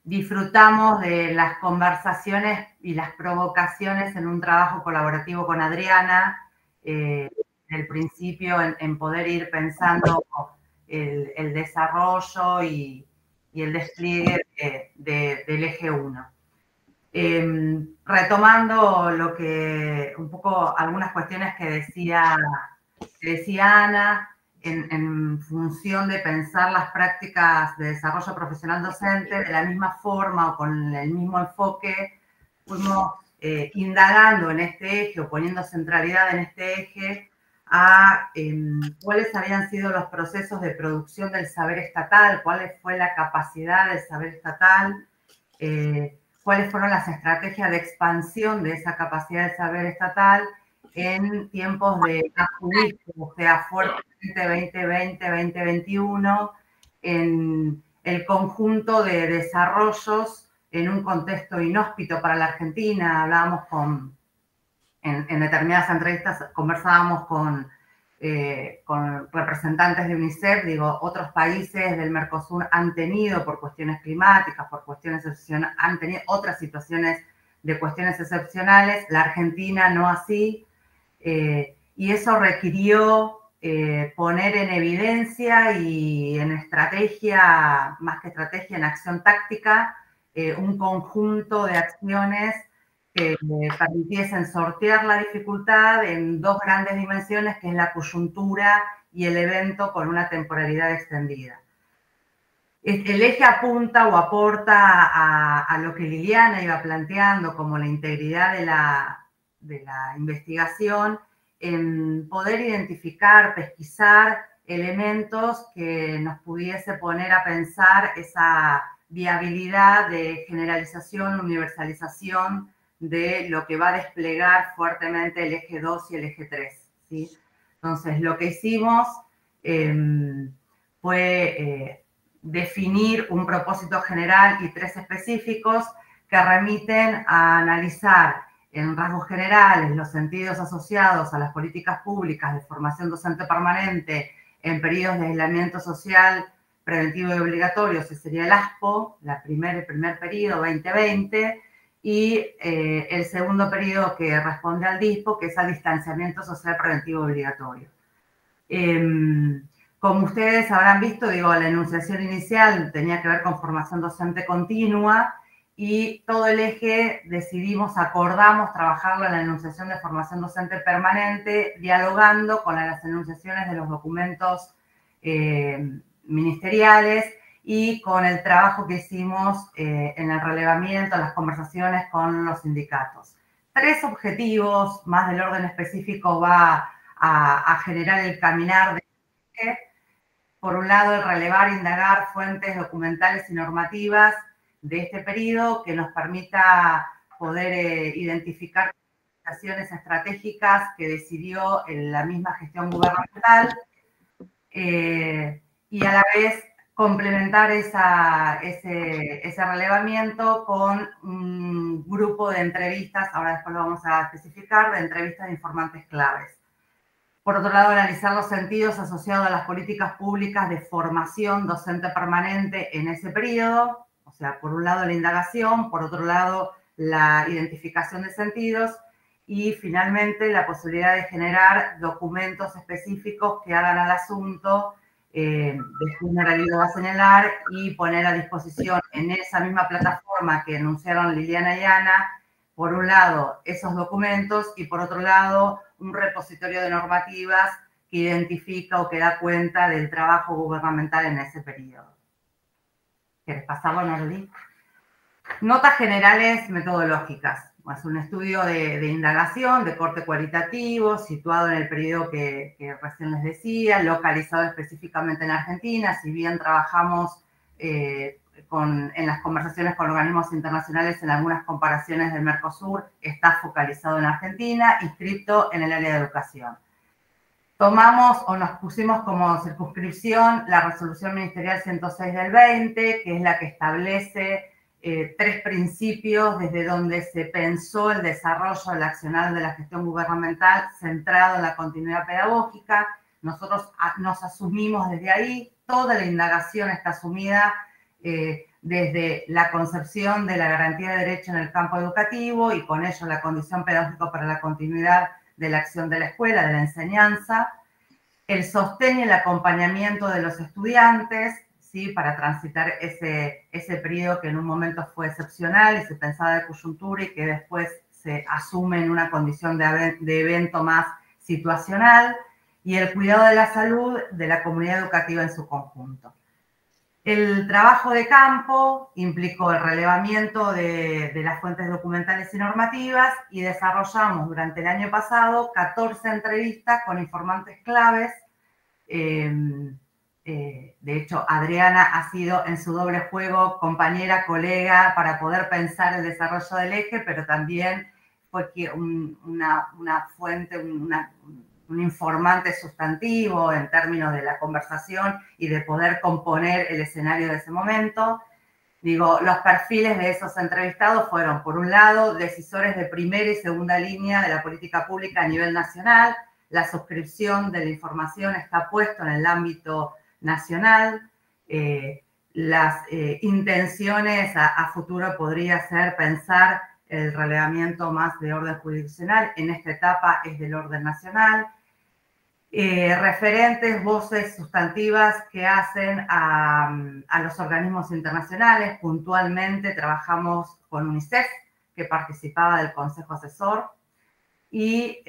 disfrutamos de las conversaciones y las provocaciones en un trabajo colaborativo con Adriana, desde el principio en poder ir pensando el desarrollo y el despliegue del eje 1. Retomando un poco algunas cuestiones que decía Ana, en función de pensar las prácticas de desarrollo profesional docente de la misma forma o con el mismo enfoque, fuimos indagando en este eje o poniendo centralidad en este eje a cuáles habían sido los procesos de producción del saber estatal, cuál fue la capacidad del saber estatal, cuáles fueron las estrategias de expansión de esa capacidad de saber estatal en tiempos de ajuste, o sea, fuertemente 2020-2021, en el conjunto de desarrollos en un contexto inhóspito para la Argentina. Hablábamos en determinadas entrevistas, conversábamos con representantes de UNICEF, digo, otros países del Mercosur han tenido, por cuestiones climáticas, por cuestiones excepcionales, han tenido otras situaciones de cuestiones excepcionales, la Argentina no así, y eso requirió poner en evidencia y en estrategia, más que estrategia, en acción táctica, un conjunto de acciones que permitiesen sortear la dificultad en dos grandes dimensiones, que es la coyuntura y el evento con una temporalidad extendida. El eje apunta o aporta a lo que Liliana iba planteando como la integridad de la investigación, en poder identificar, pesquisar elementos que nos pudiese poner a pensar esa viabilidad de generalización, universalización de lo que va a desplegar fuertemente el eje 2 y el eje 3, ¿sí? Entonces, lo que hicimos fue definir un propósito general y 3 específicos que remiten a analizar en rasgos generales los sentidos asociados a las políticas públicas de formación docente permanente en periodos de aislamiento social preventivo y obligatorio, ese sería el ASPO, el primer periodo 2020, y el segundo periodo que responde al DISPO, que es al distanciamiento social preventivo y obligatorio. Como ustedes habrán visto, digo, la enunciación inicial tenía que ver con formación docente continua y todo el eje acordamos trabajarlo en la enunciación de formación docente permanente, dialogando con las enunciaciones de los documentos ministeriales y con el trabajo que hicimos en el relevamiento, las conversaciones con los sindicatos. 3 objetivos, más del orden específico, va a generar el caminar de eje. Por un lado, el relevar e indagar fuentes documentales y normativas de este periodo que nos permita poder identificar acciones estratégicas que decidió la misma gestión gubernamental y a la vez complementar ese relevamiento con un grupo de entrevistas, ahora después lo vamos a especificar, de entrevistas de informantes claves. Por otro lado, analizar los sentidos asociados a las políticas públicas de formación docente permanente en ese periodo. O sea, por un lado la indagación, por otro lado la identificación de sentidos y finalmente la posibilidad de generar documentos específicos que hagan al asunto. Después Natalia lo va a señalar y poner a disposición en esa misma plataforma que anunciaron Liliana y Ana, por un lado, esos documentos y por otro lado, un repositorio de normativas que identifica o que da cuenta del trabajo gubernamental en ese periodo. ¿Quieres pasarlo, Nordi? Notas generales metodológicas. Es un estudio de indagación, de corte cualitativo, situado en el periodo que recién les decía, localizado específicamente en Argentina, si bien trabajamos en las conversaciones con organismos internacionales en algunas comparaciones del Mercosur, está focalizado en Argentina, inscrito en el área de educación. Tomamos o nos pusimos como circunscripción la resolución ministerial 106 del 20, que es la que establece 3 principios desde donde se pensó el desarrollo del accionar de la gestión gubernamental centrado en la continuidad pedagógica. Nosotros nos asumimos desde ahí, toda la indagación está asumida desde la concepción de la garantía de derecho en el campo educativo y con ello la condición pedagógica para la continuidad de la acción de la escuela, de la enseñanza, el sostén y el acompañamiento de los estudiantes, ¿sí? Para transitar ese periodo que en un momento fue excepcional y se pensaba de coyuntura y que después se asume en una condición de evento más situacional, y el cuidado de la salud de la comunidad educativa en su conjunto. El trabajo de campo implicó el relevamiento de las fuentes documentales y normativas y desarrollamos durante el año pasado 14 entrevistas con informantes claves. De hecho, Adriana ha sido en su doble juego compañera, colega, para poder pensar el desarrollo del eje, pero también fue una fuente, un informante sustantivo en términos de la conversación y de poder componer el escenario de ese momento. Digo, los perfiles de esos entrevistados fueron, por un lado, decisores de primera y segunda línea de la política pública a nivel nacional. La suscripción de la información está puesto en el ámbito nacional. Las intenciones a futuro podría ser pensar el relevamiento más de orden jurisdiccional. En esta etapa es del orden nacional. Referentes, voces sustantivas que hacen a los organismos internacionales. Puntualmente trabajamos con UNICEF, que participaba del Consejo Asesor. y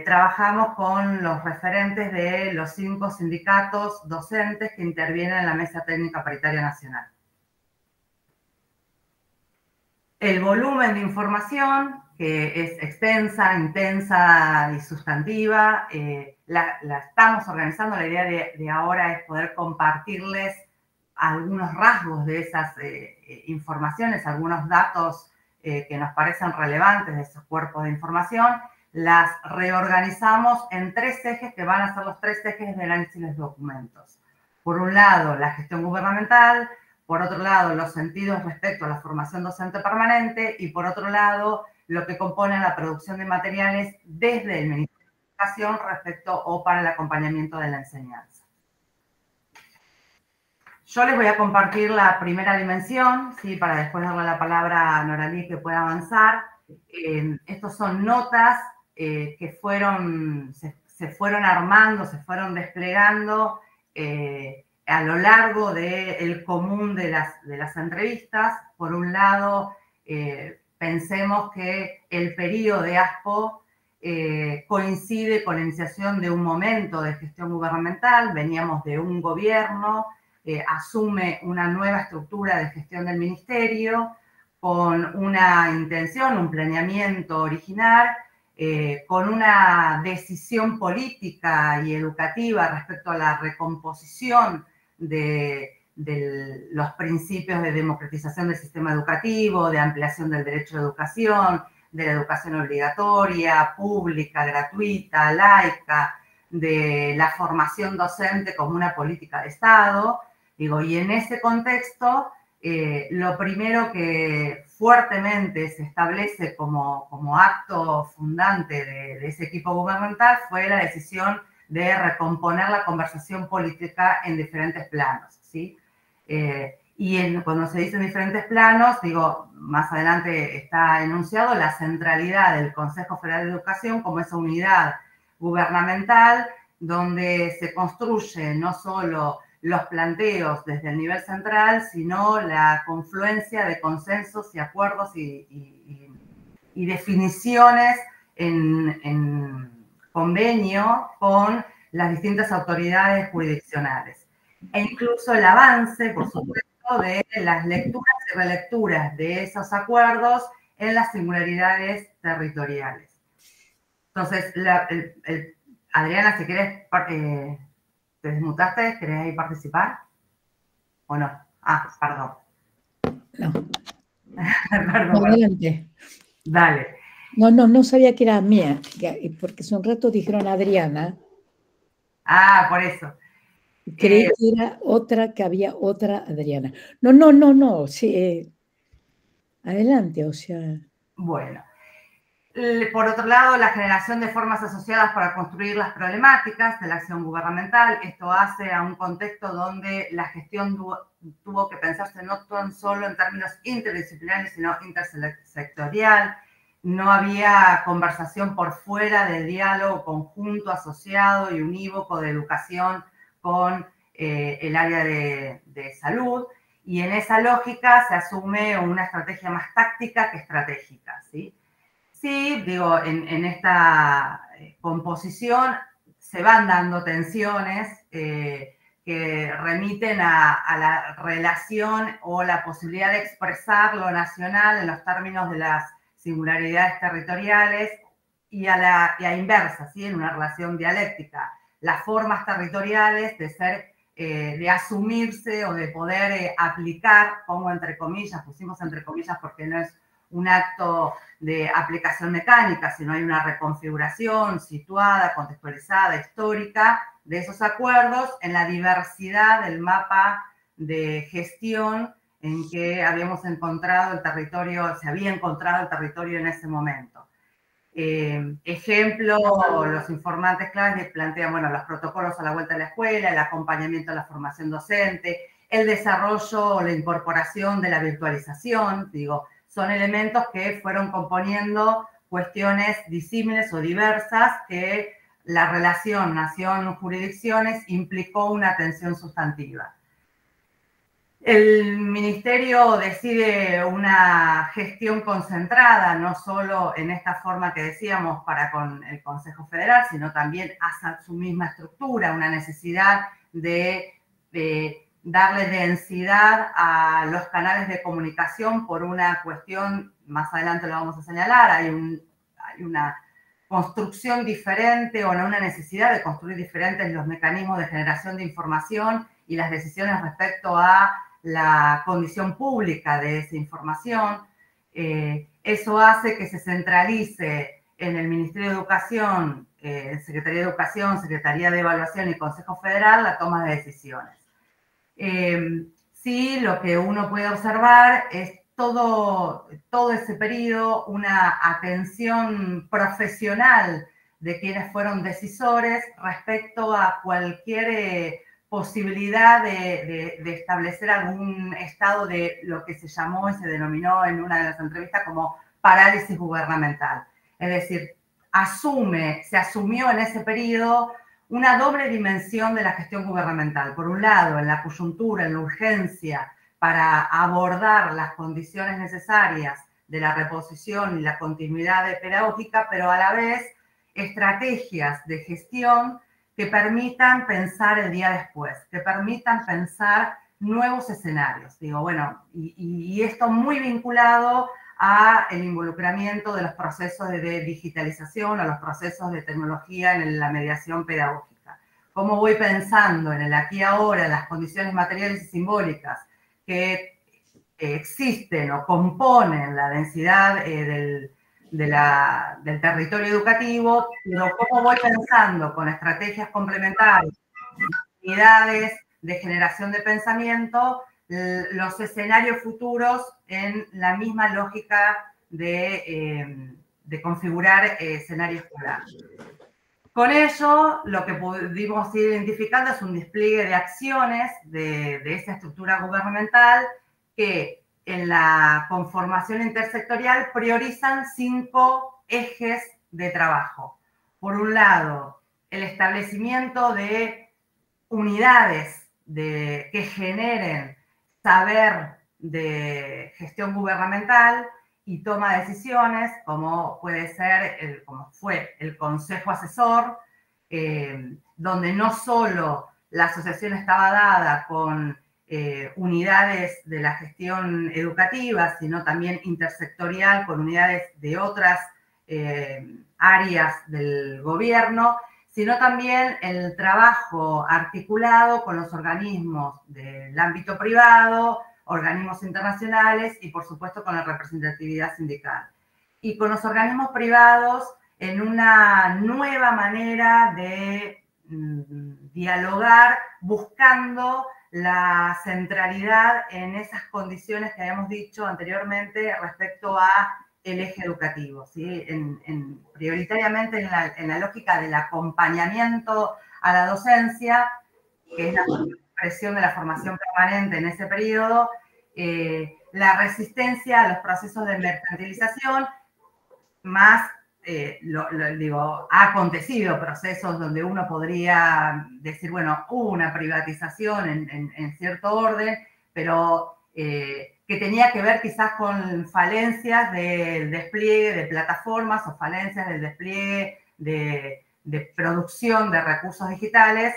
trabajamos con los referentes de los 5 sindicatos docentes que intervienen en la Mesa Técnica Paritaria Nacional. El volumen de información, que es extensa, intensa y sustantiva, la estamos organizando. La idea de ahora es poder compartirles algunos rasgos de esas informaciones, algunos datos que nos parecen relevantes de esos cuerpos de información. Las reorganizamos en 3 ejes que van a ser los 3 ejes de análisis de los documentos. Por un lado, la gestión gubernamental. Por otro lado, los sentidos respecto a la formación docente permanente y por otro lado, lo que compone la producción de materiales desde el Ministerio de Educación respecto o para el acompañamiento de la enseñanza. Yo les voy a compartir la primera dimensión, ¿sí? Para después darle la palabra a Noralí que pueda avanzar. Estos son notas que se fueron armando, se fueron desplegando a lo largo del común de las entrevistas. Por un lado, pensemos que el periodo de ASPO coincide con la iniciación de un momento de gestión gubernamental. Veníamos de un gobierno, asume una nueva estructura de gestión del ministerio, con una intención, un planeamiento original, con una decisión política y educativa respecto a la recomposición de los principios de democratización del sistema educativo, de ampliación del derecho a la educación obligatoria, pública, gratuita, laica, de la formación docente como una política de Estado. Y en ese contexto, lo primero que fuertemente se establece como acto fundante de ese equipo gubernamental fue la decisión de recomponer la conversación política en diferentes planos, ¿sí? Cuando se dice en diferentes planos, más adelante está enunciado la centralidad del Consejo Federal de Educación como esa unidad gubernamental donde se construye no solo los planteos desde el nivel central, sino la confluencia de consensos y acuerdos y definiciones en convenio con las distintas autoridades jurisdiccionales. E incluso el avance, por supuesto, de las lecturas y relecturas de esos acuerdos en las singularidades territoriales. Entonces, Adriana, si querés, ¿te desmutaste? ¿Querés ahí participar? ¿O no? Ah, perdón. No. Perdón. Adelante. Dale. No sabía que era mía, porque hace un rato dijeron Adriana. Ah, por eso. Creí que era otra, que había otra Adriana. No, sí. Adelante, o sea. Bueno. Por otro lado, la generación de formas asociadas para construir las problemáticas de la acción gubernamental. Esto hace a un contexto donde la gestión tuvo que pensarse no tan solo en términos interdisciplinarios, sino intersectorial. No había conversación por fuera del diálogo conjunto, asociado y unívoco de educación con el área de salud. Y en esa lógica se asume una estrategia más táctica que estratégica, ¿sí? Sí, en esta composición se van dando tensiones que remiten a la relación o la posibilidad de expresar lo nacional en los términos de las singularidades territoriales y a la inversa, ¿sí? En una relación dialéctica. Las formas territoriales de asumirse o de poder aplicar, pongo entre comillas, pusimos entre comillas porque no es un acto de aplicación mecánica, sino hay una reconfiguración situada, contextualizada, histórica de esos acuerdos en la diversidad del mapa de gestión en que habíamos encontrado el territorio, se había encontrado el territorio en ese momento. Ejemplo, los informantes claves plantean, los protocolos a la vuelta de la escuela, el acompañamiento a la formación docente, el desarrollo o la incorporación de la virtualización, son elementos que fueron componiendo cuestiones disímiles o diversas que la relación nación-jurisdicciones implicó una tensión sustantiva. El ministerio decide una gestión concentrada, no solo en esta forma que decíamos para con el Consejo Federal, sino también hacia su misma estructura, una necesidad de darle densidad a los canales de comunicación por una cuestión, más adelante lo vamos a señalar, hay una construcción diferente o una necesidad de construir diferentes los mecanismos de generación de información y las decisiones respecto a la condición pública de esa información. Eso hace que se centralice en el Ministerio de Educación, Secretaría de Educación, Secretaría de Evaluación y Consejo Federal la toma de decisiones. Sí, lo que uno puede observar es todo ese periodo, una atención profesional de quienes fueron decisores respecto a cualquier posibilidad de establecer algún estado de lo que se llamó y se denominó en una de las entrevistas como parálisis gubernamental. Es decir, se asumió en ese periodo una doble dimensión de la gestión gubernamental. Por un lado, en la coyuntura, en la urgencia, para abordar las condiciones necesarias de la reposición y la continuidad pedagógica, pero a la vez estrategias de gestión que permitan pensar el día después, que permitan pensar nuevos escenarios. Digo, bueno, y esto muy vinculado a el involucramiento de los procesos de digitalización, a los procesos de tecnología en la mediación pedagógica. Cómo voy pensando en el aquí y ahora, las condiciones materiales y simbólicas que existen o componen la densidad del territorio educativo, pero cómo voy pensando con estrategias complementarias, unidades de generación de pensamiento, los escenarios futuros en la misma lógica de configurar escenarios escolar. Con ello, lo que pudimos ir identificando es un despliegue de acciones de esa estructura gubernamental que en la conformación intersectorial priorizan 5 ejes de trabajo. Por un lado, el establecimiento de unidades que generen saber de gestión gubernamental y toma de decisiones, como puede ser, como fue el Consejo Asesor, donde no solo la asociación estaba dada con unidades de la gestión educativa, sino también intersectorial con unidades de otras áreas del gobierno, sino también el trabajo articulado con los organismos del ámbito privado, organismos internacionales y, por supuesto, con la representatividad sindical. Y con los organismos privados en una nueva manera de dialogar, buscando la centralidad en esas condiciones que habíamos dicho anteriormente respecto a el eje educativo, ¿sí? Prioritariamente en la lógica del acompañamiento a la docencia, que es la expresión de la formación permanente en ese periodo, la resistencia a los procesos de mercantilización, más, ha acontecido procesos donde uno podría decir, bueno, hubo una privatización en cierto orden, pero que tenía que ver quizás con falencias del despliegue de plataformas o falencias del despliegue de producción de recursos digitales,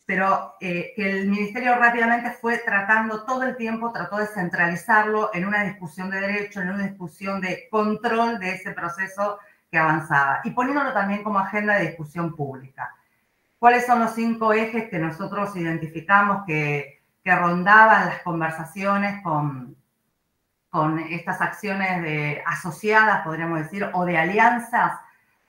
pero que el ministerio rápidamente fue tratando todo el tiempo, trató de centralizarlo en una discusión de derecho, en una discusión de control de ese proceso que avanzaba y poniéndolo también como agenda de discusión pública. ¿Cuáles son los 5 ejes que nosotros identificamos que rondaban las conversaciones con estas acciones asociadas, podríamos decir, o de alianzas?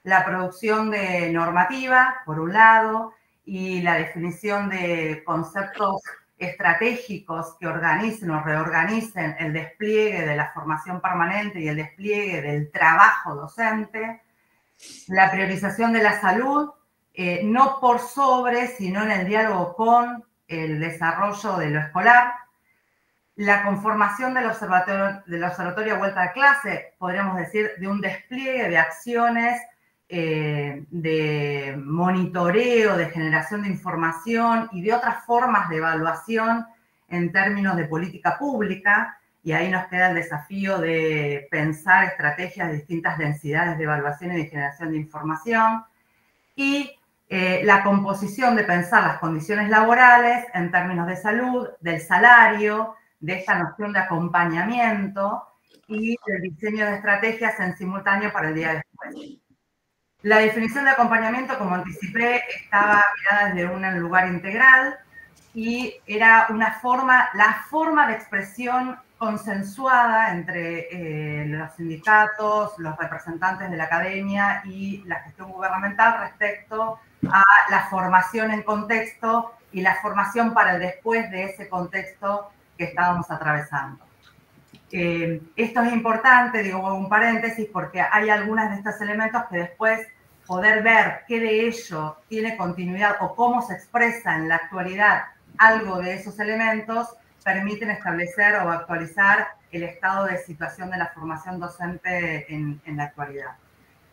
La producción de normativa, por un lado, y la definición de conceptos estratégicos que organicen o reorganicen el despliegue de la formación permanente y el despliegue del trabajo docente, la priorización de la salud, no por sobre, sino en el diálogo con el desarrollo de lo escolar, la conformación del observatorio a vuelta de clase, podríamos decir, de un despliegue de acciones de monitoreo, de generación de información y de otras formas de evaluación en términos de política pública, y ahí nos queda el desafío de pensar estrategias de distintas densidades de evaluación y de generación de información, y la composición de pensar las condiciones laborales en términos de salud, del salario, de esta noción de acompañamiento y del diseño de estrategias en simultáneo para el día después. La definición de acompañamiento, como anticipé, estaba mirada desde un lugar integral y era la forma de expresión consensuada entre los sindicatos, los representantes de la academia y la gestión gubernamental respecto a la formación en contexto y la formación para el después de ese contexto que estábamos atravesando. Esto es importante, digo un paréntesis, porque hay algunos de estos elementos que después poder ver qué de ello tiene continuidad o cómo se expresa en la actualidad algo de esos elementos permiten establecer o actualizar el estado de situación de la formación docente en la actualidad.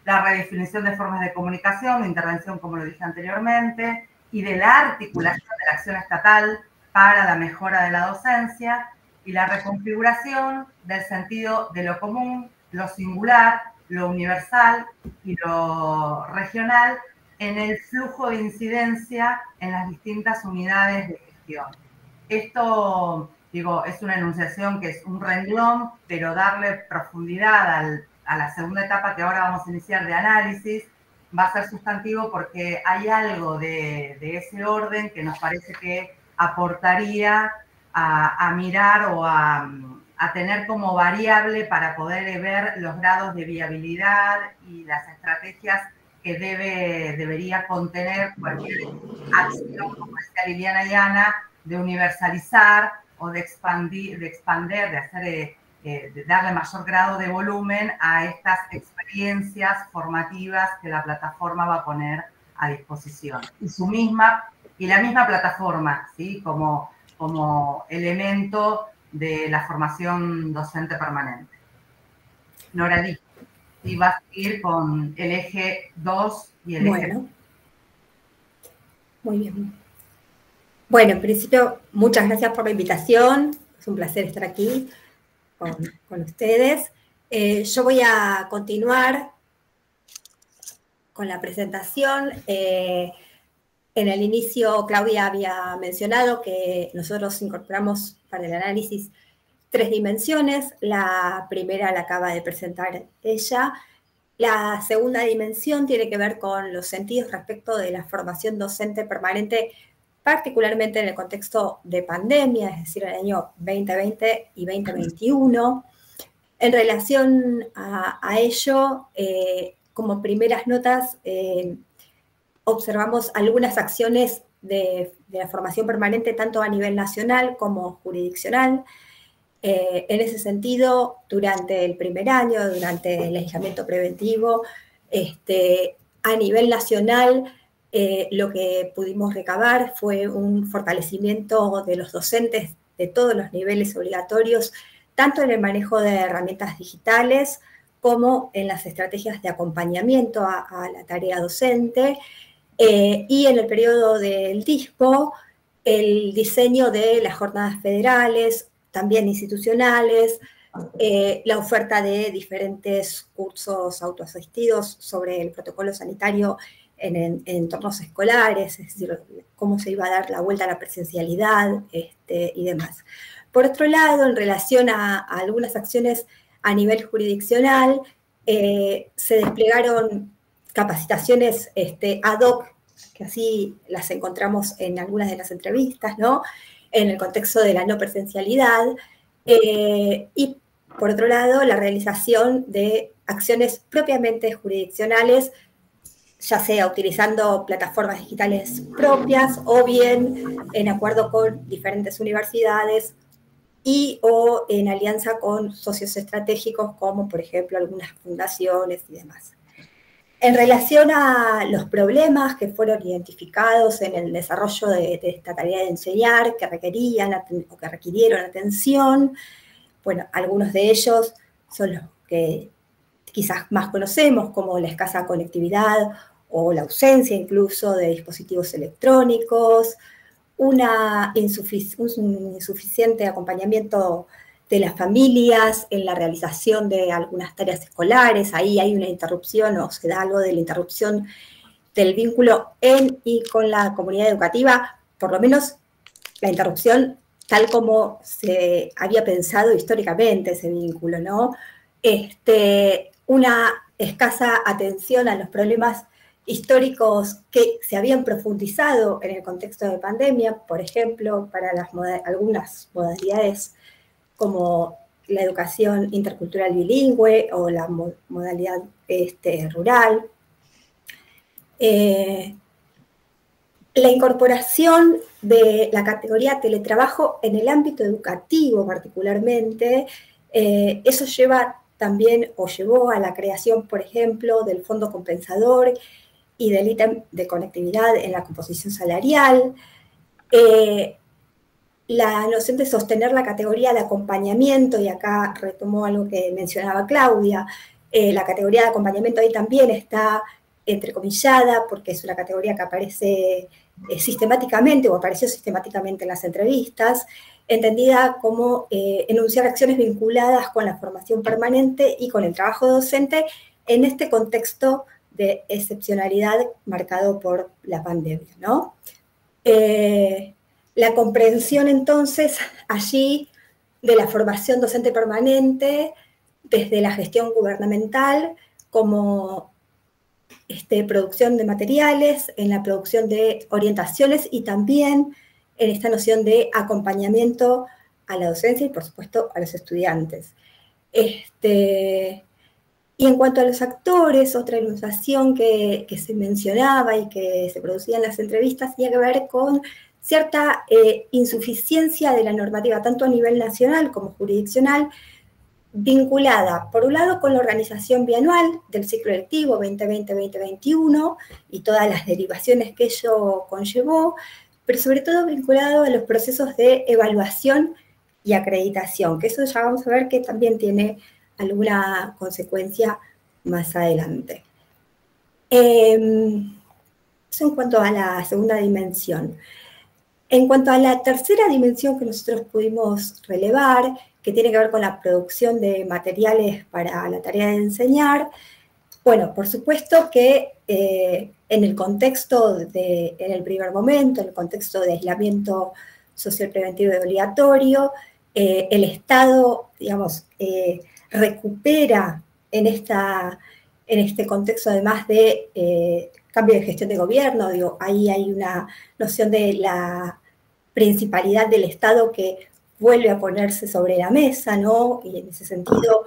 La redefinición de formas de comunicación, de intervención, como lo dije anteriormente, y de la articulación de la acción estatal para la mejora de la docencia, y la reconfiguración del sentido de lo común, lo singular, lo universal y lo regional en el flujo de incidencia en las distintas unidades de gestión. Esto, digo, es una enunciación que es un renglón, pero darle profundidad a la segunda etapa que ahora vamos a iniciar de análisis va a ser sustantivo porque hay algo de ese orden que nos parece que aportaría a mirar o a tener como variable para poder ver los grados de viabilidad y las estrategias que debería contener cualquier acción, como decía Liliana y Ana, de universalizar o de expandir, de darle mayor grado de volumen a estas experiencias formativas que la plataforma va a poner a disposición. Y la misma plataforma, ¿sí? como elemento de la formación docente permanente. Noralí, y vas a ir con el eje 2 y el eje 3. Muy bien. Bueno, en principio, muchas gracias por la invitación. Es un placer estar aquí con ustedes. Yo voy a continuar con la presentación. En el inicio, Claudia había mencionado que nosotros incorporamos para el análisis 3 dimensiones. La primera la acaba de presentar ella. La segunda dimensión tiene que ver con los sentidos respecto de la formación docente permanente, particularmente en el contexto de pandemia, es decir, el año 2020 y 2021. En relación a ello, como primeras notas, observamos algunas acciones de la formación permanente, tanto a nivel nacional como jurisdiccional. En ese sentido, durante el primer año, durante el aislamiento preventivo, a nivel nacional, lo que pudimos recabar fue un fortalecimiento de los docentes de todos los niveles obligatorios, tanto en el manejo de herramientas digitales como en las estrategias de acompañamiento a la tarea docente. Y en el periodo del DISPO, el diseño de las jornadas federales, también institucionales, la oferta de diferentes cursos autoasistidos sobre el protocolo sanitario en entornos escolares, es decir, cómo se iba a dar la vuelta a la presencialidad y demás. Por otro lado, en relación a algunas acciones a nivel jurisdiccional, se desplegaron capacitaciones ad hoc, que así las encontramos en algunas de las entrevistas, ¿no? En el contexto de la no presencialidad, y por otro lado, la realización de acciones propiamente jurisdiccionales, ya sea utilizando plataformas digitales propias o bien en acuerdo con diferentes universidades o en alianza con socios estratégicos como, por ejemplo, algunas fundaciones y demás. En relación a los problemas que fueron identificados en el desarrollo de esta tarea de enseñar, que requerían o que requirieron atención, bueno, algunos de ellos son los que quizás más conocemos, como la escasa conectividad o la ausencia incluso de dispositivos electrónicos, un insuficiente acompañamiento de las familias en la realización de algunas tareas escolares. Ahí hay una interrupción o se da algo de la interrupción del vínculo en y con la comunidad educativa, por lo menos la interrupción tal como se había pensado históricamente ese vínculo, ¿no? Una escasa atención a los problemas históricos que se habían profundizado en el contexto de pandemia, por ejemplo, para algunas modalidades como la educación intercultural bilingüe o la modalidad rural. La incorporación de la categoría teletrabajo en el ámbito educativo particularmente, eso lleva también o llevó a la creación, por ejemplo, del fondo compensador y del ítem de conectividad en la composición salarial. La noción de sostener la categoría de acompañamiento, y acá retomó algo que mencionaba Claudia, la categoría de acompañamiento ahí también está entrecomillada porque es una categoría que aparece sistemáticamente o apareció sistemáticamente en las entrevistas, entendida como enunciar acciones vinculadas con la formación permanente y con el trabajo docente en este contexto de excepcionalidad marcado por la pandemia, ¿no? La comprensión entonces allí de la formación docente permanente desde la gestión gubernamental como producción de materiales, en la producción de orientaciones y también en esta noción de acompañamiento a la docencia y por supuesto a los estudiantes. Y en cuanto a los actores, otra ilustración que se mencionaba y que se producía en las entrevistas tenía que ver con cierta insuficiencia de la normativa, tanto a nivel nacional como jurisdiccional, vinculada, por un lado, con la organización bianual del ciclo lectivo 2020-2021 y todas las derivaciones que ello conllevó, pero sobre todo vinculado a los procesos de evaluación y acreditación, que eso ya vamos a ver que también tiene alguna consecuencia más adelante. Eso en cuanto a la segunda dimensión. En cuanto a la tercera dimensión que nosotros pudimos relevar, que tiene que ver con la producción de materiales para la tarea de enseñar, bueno, por supuesto que en el contexto, en el primer momento, en el contexto de aislamiento social preventivo y obligatorio, el Estado, digamos, recupera en este contexto, además de cambio de gestión de gobierno, digo, ahí hay una noción de la principalidad del Estado que vuelve a ponerse sobre la mesa, ¿no? Y en ese sentido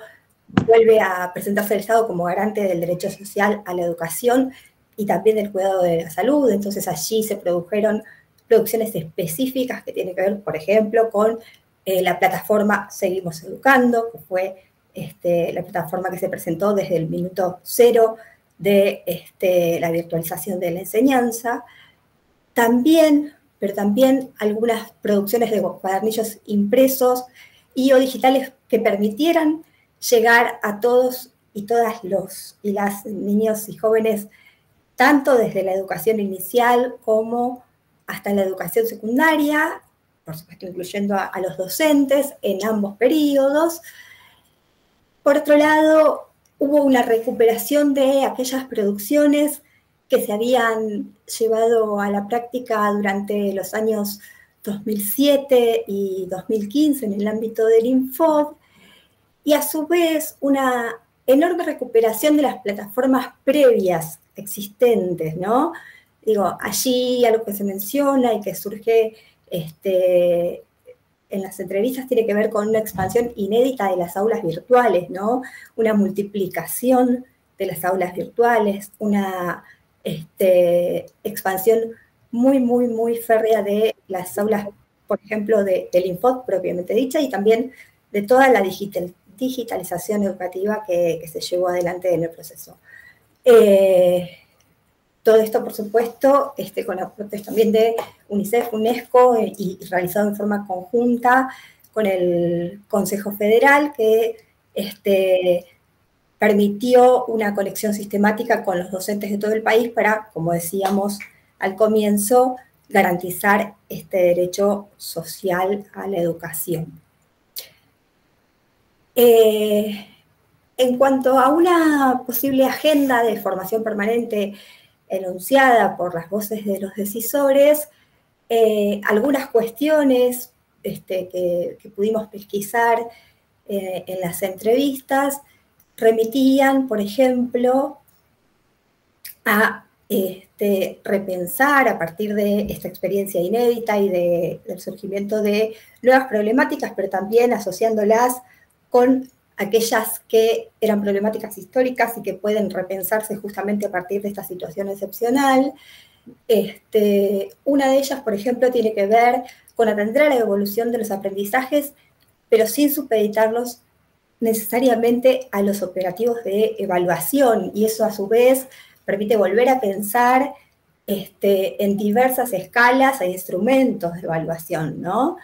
vuelve a presentarse el Estado como garante del derecho social a la educación y también del cuidado de la salud. Entonces allí se produjeron producciones específicas que tienen que ver, por ejemplo, con la plataforma Seguimos Educando, que fue la plataforma que se presentó desde el minuto cero de la virtualización de la enseñanza. Pero también algunas producciones de cuadernillos impresos y o digitales que permitieran llegar a todos y todas y las niños y jóvenes, tanto desde la educación inicial como hasta la educación secundaria, por supuesto incluyendo a los docentes en ambos periodos. Por otro lado, hubo una recuperación de aquellas producciones que se habían llevado a la práctica durante los años 2007 y 2015 en el ámbito del Infod, y a su vez una enorme recuperación de las plataformas previas existentes, ¿no? Digo, allí algo que se menciona y que surge en las entrevistas tiene que ver con una expansión inédita de las aulas virtuales, ¿no? Una multiplicación de las aulas virtuales, una expansión muy, muy, muy férrea de las aulas, por ejemplo, del Infod propiamente dicha, y también de toda la digitalización educativa que se llevó adelante en el proceso. Todo esto, por supuesto, con aportes también de UNICEF, UNESCO, y realizado en forma conjunta con el Consejo Federal, que permitió una conexión sistemática con los docentes de todo el país para, como decíamos al comienzo, garantizar este derecho social a la educación. En cuanto a una posible agenda de formación permanente enunciada por las voces de los decisores, algunas cuestiones que pudimos pesquisar en las entrevistas remitían, por ejemplo, a repensar a partir de esta experiencia inédita y del surgimiento de nuevas problemáticas, pero también asociándolas con aquellas que eran problemáticas históricas y que pueden repensarse justamente a partir de esta situación excepcional. Una de ellas, por ejemplo, tiene que ver con atender a la evolución de los aprendizajes, pero sin supeditarlos necesariamente a los operativos de evaluación, y eso a su vez permite volver a pensar en diversas escalas e instrumentos de evaluación, ¿no?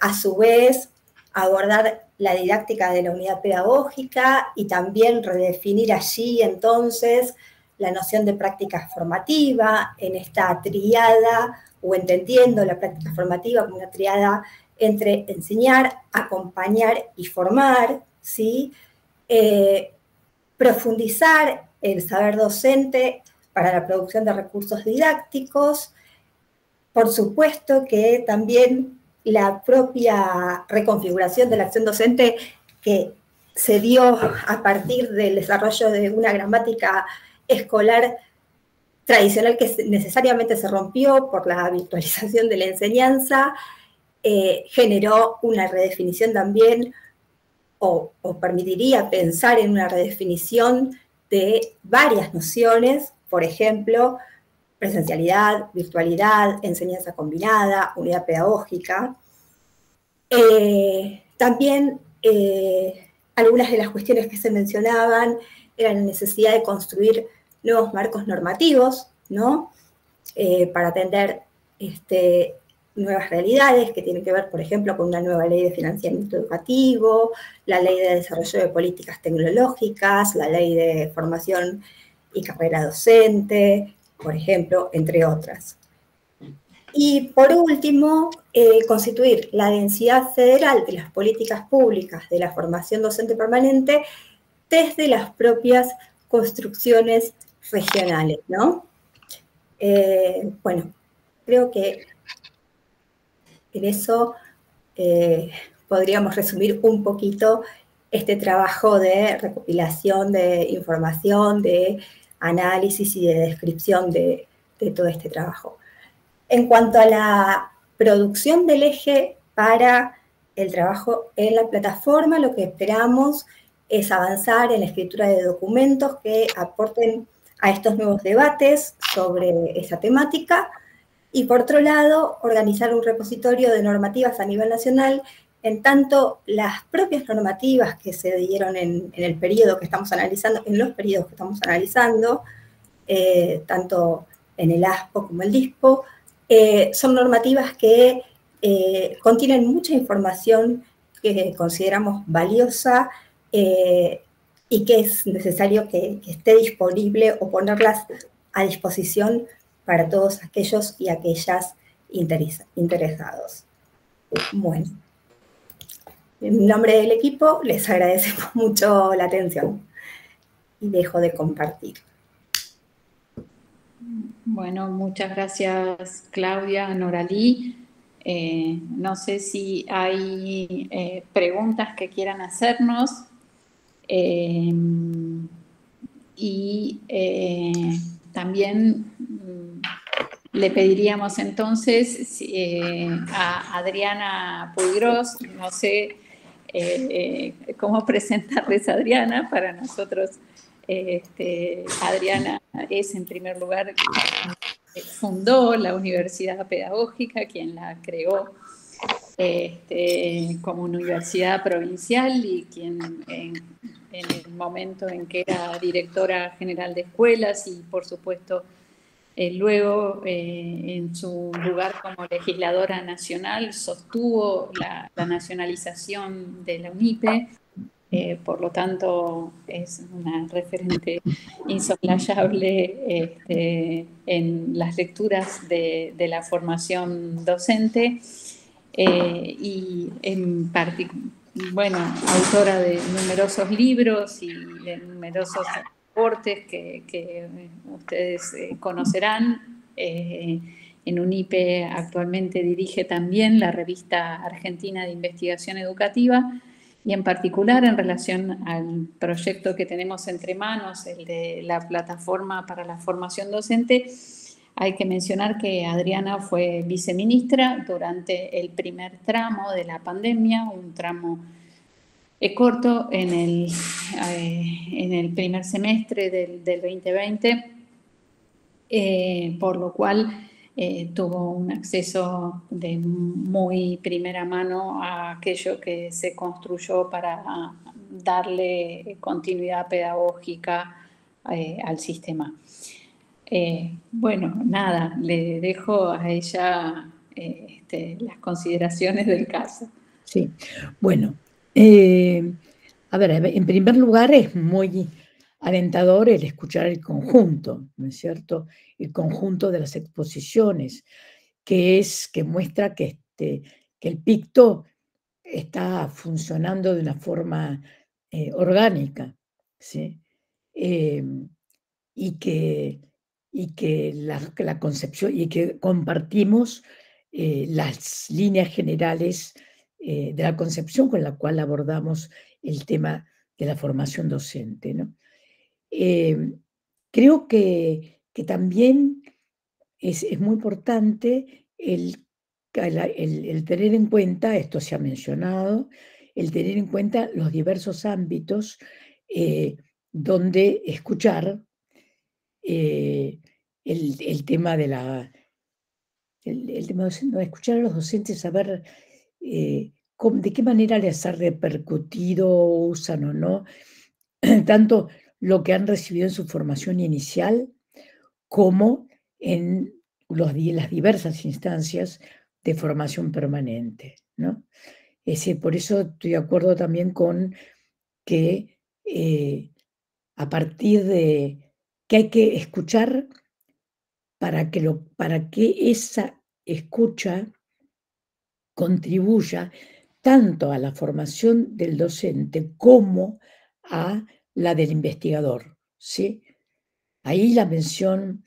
A su vez, abordar la didáctica de la unidad pedagógica y también redefinir allí entonces la noción de práctica formativa en esta triada, o entendiendo la práctica formativa como una triada entre enseñar, acompañar y formar, ¿sí? Profundizar el saber docente para la producción de recursos didácticos. Por supuesto que también la propia reconfiguración de la acción docente que se dio a partir del desarrollo de una gramática escolar tradicional que necesariamente se rompió por la virtualización de la enseñanza, generó una redefinición también, o permitiría pensar en una redefinición de varias nociones, por ejemplo, presencialidad, virtualidad, enseñanza combinada, unidad pedagógica. También algunas de las cuestiones que se mencionaban eran la necesidad de construir nuevos marcos normativos, ¿no? Para atender nuevas realidades que tienen que ver, por ejemplo, con una nueva ley de financiamiento educativo, la ley de desarrollo de políticas tecnológicas, la ley de formación y carrera docente, por ejemplo, entre otras. Y por último, constituir la densidad federal de las políticas públicas de la formación docente permanente desde las propias construcciones regionales, ¿no? Bueno, creo que en eso podríamos resumir un poquito este trabajo de recopilación de información, de análisis y de descripción de todo este trabajo. En cuanto a la producción del eje para el trabajo en la plataforma, lo que esperamos es avanzar en la escritura de documentos que aporten a estos nuevos debates sobre esa temática, y por otro lado, organizar un repositorio de normativas a nivel nacional, en tanto las propias normativas que se dieron en el periodo que estamos analizando, en los periodos que estamos analizando, tanto en el ASPO como el DISPO, son normativas que contienen mucha información que consideramos valiosa y que es necesario que esté disponible o ponerlas a disposición para todos aquellos y aquellas interesados. Bueno, en nombre del equipo les agradecemos mucho la atención y dejo de compartir. Bueno, muchas gracias, Claudia, Noralí. No sé si hay preguntas que quieran hacernos. Y también le pediríamos entonces a Adriana Puigros, no sé cómo presentarles a Adriana. Para nosotros, Adriana es, en primer lugar, fundó la Universidad Pedagógica, quien la creó como universidad provincial, y quien en el momento en que era directora general de escuelas y, por supuesto, luego en su lugar como legisladora nacional, sostuvo la nacionalización de la UNIPE, por lo tanto es una referente insoslayable en las lecturas de la formación docente y en particular, bueno, autora de numerosos libros y de numerosos aportes que ustedes conocerán. En UNIPE actualmente dirige también la revista Argentina de Investigación Educativa y en particular en relación al proyecto que tenemos entre manos, el de la plataforma para la formación docente. Hay que mencionar que Adriana fue viceministra durante el primer tramo de la pandemia, un tramo corto en el primer semestre del 2020, por lo cual tuvo un acceso de muy primera mano a aquello que se construyó para darle continuidad pedagógica al sistema. Bueno, nada, le dejo a ella las consideraciones del caso. Sí, bueno, a ver, en primer lugar es muy alentador el escuchar el conjunto, ¿no es cierto? El conjunto de las exposiciones, que muestra que el PICTO está funcionando de una forma orgánica, ¿sí? Y que la concepción, y que compartimos las líneas generales de la concepción con la cual abordamos el tema de la formación docente, ¿no? Creo que también es muy importante el tener en cuenta, esto se ha mencionado, el tener en cuenta los diversos ámbitos donde escuchar el tema de el tema de escuchar a los docentes, saber de qué manera les ha repercutido, usan o no, tanto lo que han recibido en su formación inicial como en las diversas instancias de formación permanente, ¿no? Por eso estoy de acuerdo también con que a partir de que hay que escuchar para que esa escucha contribuya tanto a la formación del docente como a la del investigador, ¿sí? Ahí la mención,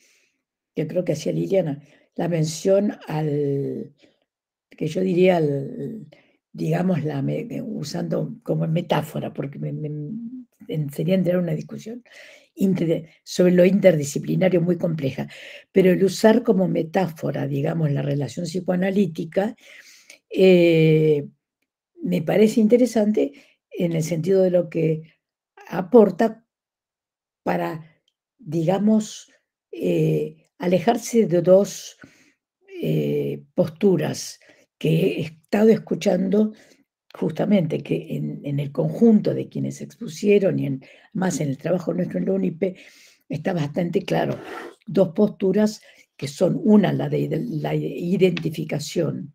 que creo que hacía Liliana, la mención que yo diría, digamos, usando como metáfora, porque sería entrar en una discusión sobre lo interdisciplinario muy compleja, pero el usar como metáfora, digamos, la relación psicoanalítica, me parece interesante en el sentido de lo que aporta para, digamos, alejarse de dos posturas que he estado escuchando justamente, que en el conjunto de quienes expusieron y más en el trabajo nuestro en la UNIPE, está bastante claro. Dos posturas que son una, la de la identificación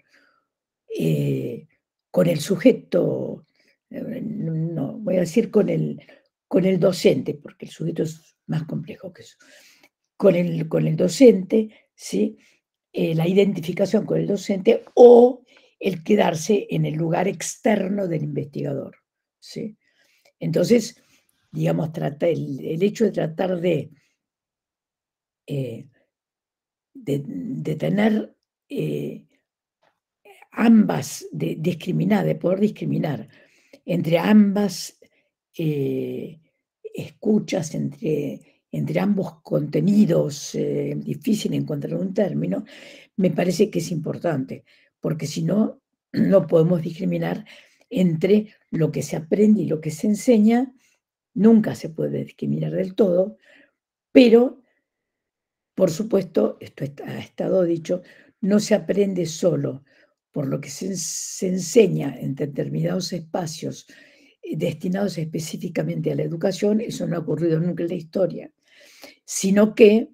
con el sujeto, no, voy a decir con el docente, porque el sujeto es más complejo que eso. Con el docente, ¿sí? La identificación con el docente o el quedarse en el lugar externo del investigador, ¿sí? Entonces, digamos, el hecho de tratar de tener ambas, de poder discriminar entre ambas escuchas, entre ambos contenidos, difícil encontrar un término, me parece que es importante, porque si no, no podemos discriminar entre lo que se aprende y lo que se enseña. Nunca se puede discriminar del todo, pero, por supuesto, esto ha estado dicho, no se aprende solo por lo que se enseña en determinados espacios destinados específicamente a la educación. Eso no ha ocurrido nunca en la historia, sino que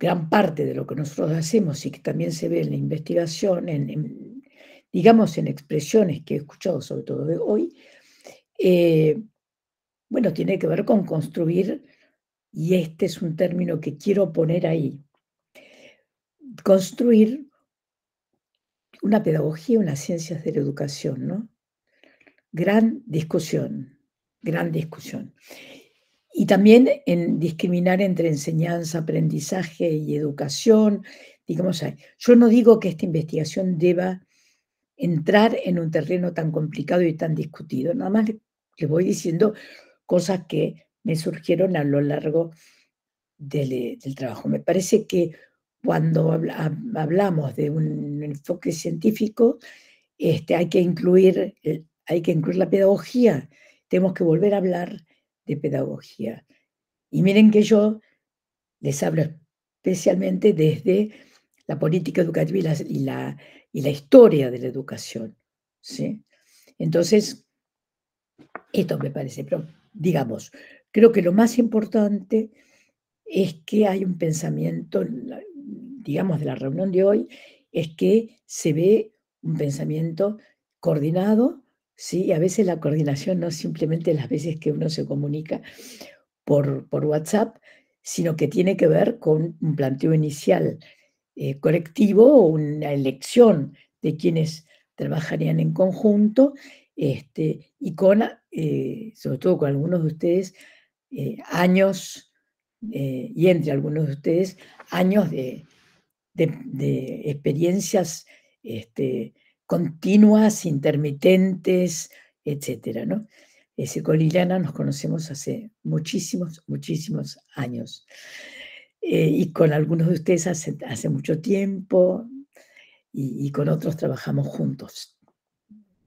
gran parte de lo que nosotros hacemos y que también se ve en la investigación, digamos en expresiones que he escuchado sobre todo de hoy, bueno, tiene que ver con construir, y este es un término que quiero poner ahí, construir una pedagogía, unas ciencias de la educación, ¿no? Gran discusión, gran discusión. Y también en discriminar entre enseñanza, aprendizaje y educación. Digamos, yo no digo que esta investigación deba entrar en un terreno tan complicado y tan discutido, nada más les voy diciendo cosas que me surgieron a lo largo del trabajo. Me parece que cuando hablamos de un enfoque científico, hay que incluir la pedagogía, tenemos que volver a hablar de pedagogía. Y miren que yo les hablo especialmente desde la política educativa y la historia de la educación, ¿sí? Entonces, esto me parece, pero digamos, creo que lo más importante es que hay un pensamiento, digamos, de la reunión de hoy, es que se ve un pensamiento coordinado, ¿sí? A veces la coordinación no es simplemente las veces que uno se comunica por WhatsApp, sino que tiene que ver con un planteo inicial colectivo o una elección de quienes trabajarían en conjunto, y con, sobre todo con algunos de ustedes, años, y entre algunos de ustedes, años de experiencias continuas, intermitentes, etcétera, ¿no? Con Liliana nos conocemos hace muchísimos, muchísimos años. Y con algunos de ustedes hace mucho tiempo, y con otros trabajamos juntos,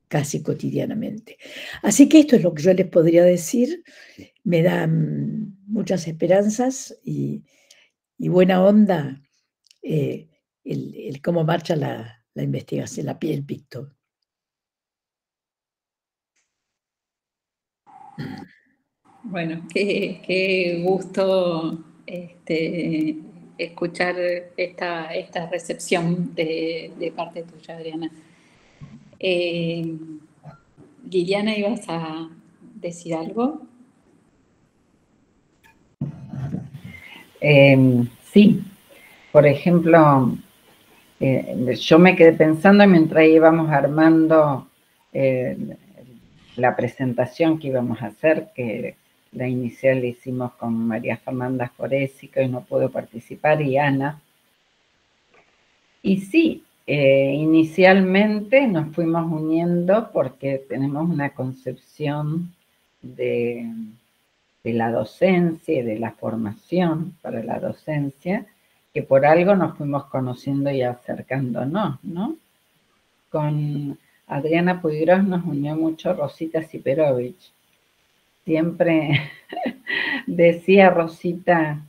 casi cotidianamente. Así que esto es lo que yo les podría decir. Me dan muchas esperanzas y buena onda el cómo marcha la investigación, el PICTO. Bueno, qué gusto escuchar esta recepción de parte tuya, Adriana. Liliana, ¿ibas a decir algo? Sí, por ejemplo, yo me quedé pensando mientras íbamos armando la presentación que íbamos a hacer, que la inicial la hicimos con María Fernanda Foresi, que hoy no pudo participar, y Ana. Y sí, inicialmente nos fuimos uniendo porque tenemos una concepción de la docencia y de la formación para la docencia, que por algo nos fuimos conociendo y acercándonos, ¿no? Con Adriana Puigros nos unió mucho Rosita Siperovich. Siempre decía Rosita,